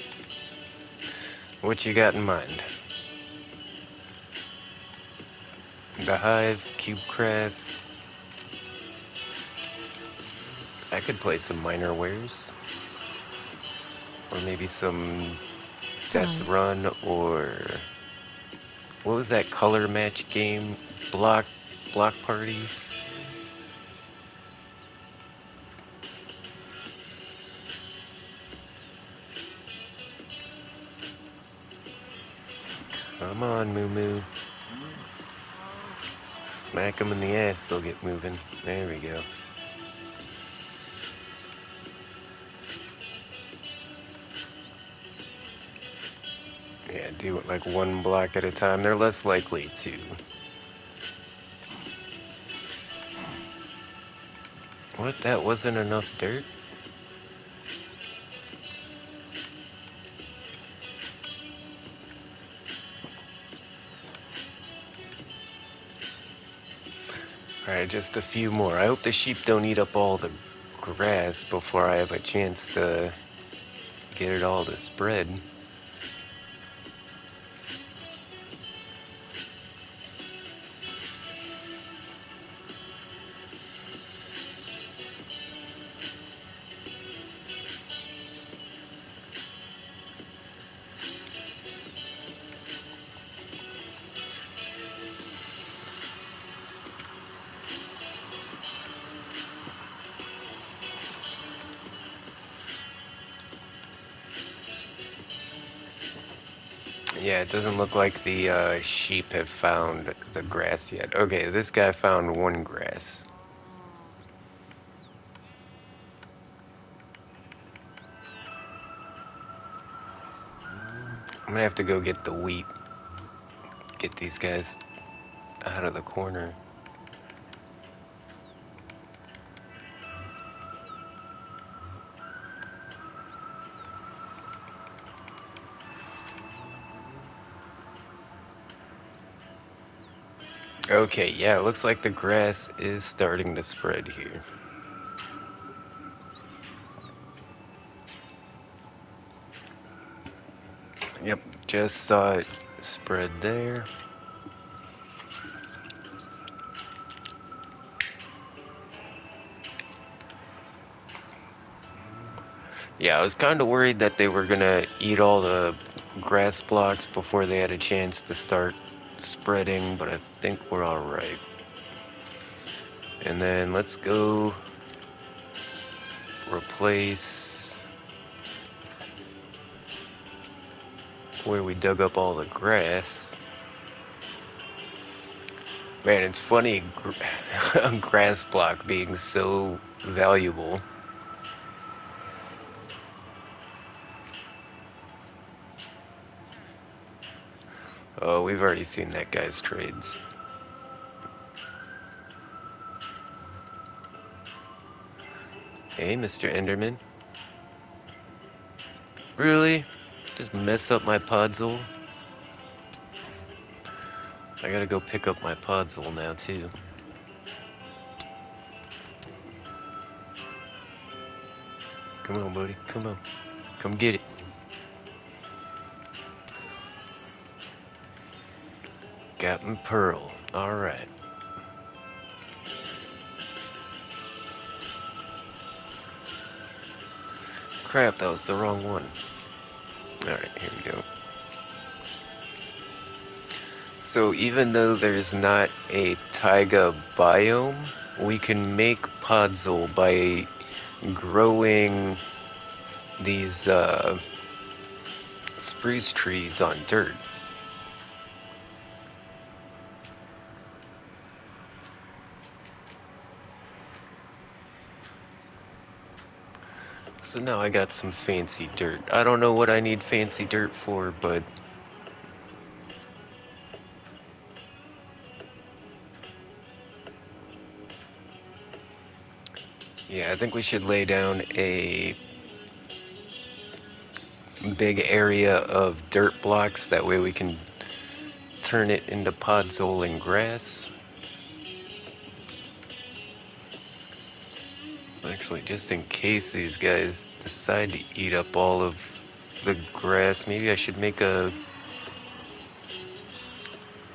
What you got in mind? The Hive, CubeCraft. I could play some Minor Wares. Or maybe some Death Hi. Run, or what was that color match game? Block Party? Come on, Moo Moo. Smack them in the ass, they'll get moving. There we go. Yeah, do it like one block at a time. They're less likely to. What? That wasn't enough dirt? Alright, just a few more. I hope the sheep don't eat up all the grass before I have a chance to get it all to spread. Yeah, it doesn't look like the sheep have found the grass yet. Okay, this guy found one grass. I'm gonna have to go get the wheat. Get these guys out of the corner. Okay, yeah, it looks like the grass is starting to spread here. Yep, just saw it spread there. Yeah, I was kind of worried that they were gonna eat all the grass blocks before they had a chance to start spreading, but I think we're alright. And then let's go replace where we dug up all the grass. Man, it's funny a grass block being so valuable. Oh, we've already seen that guy's trades. Hey, Mr. Enderman. Really? Just mess up my podzol? I gotta go pick up my podzol now, too. Come on, buddy. Come on. Come get it. Captain Pearl. Alright. Crap, that was the wrong one. Alright, here we go. So even though there's not a taiga biome, we can make podzol by growing these spruce trees on dirt. So now I got some fancy dirt. I don't know what I need fancy dirt for, but yeah, I think we should lay down a big area of dirt blocks. That way we can turn it into podzol and grass. Actually, just in case these guys decide to eat up all of the grass, maybe I should make a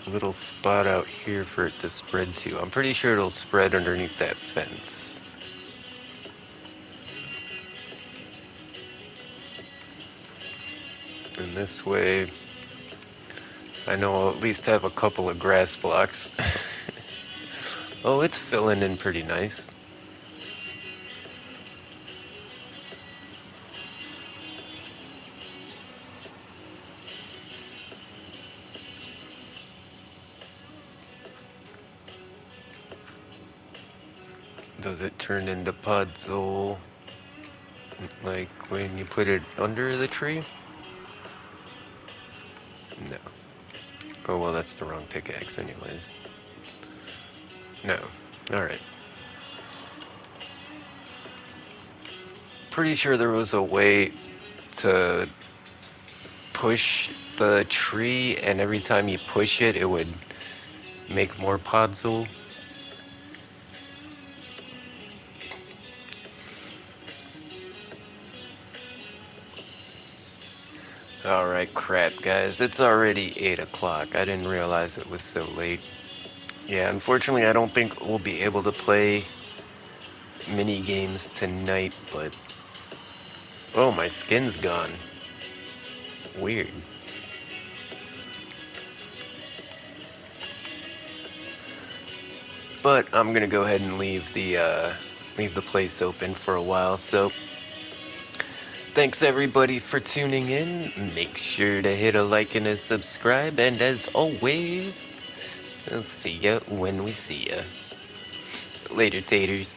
little spot out here for it to spread to. I'm pretty sure it'll spread underneath that fence. And this way, I know I'll at least have a couple of grass blocks. Oh, it's filling in pretty nice. Does it turn into podzol like when you put it under the tree? No. Oh, well, that's the wrong pickaxe anyways. No. Alright. Pretty sure there was a way to push the tree, and every time you push it, it would make more podzol. Alright, crap, guys. It's already 8 o'clock. I didn't realize it was so late. Yeah, unfortunately, I don't think we'll be able to play mini games tonight, but... Oh, my skin's gone. Weird. But I'm gonna go ahead and leave the place open for a while, so... Thanks everybody for tuning in. Make sure to hit a like and a subscribe, and as always, I'll see ya when we see ya. Later, taters.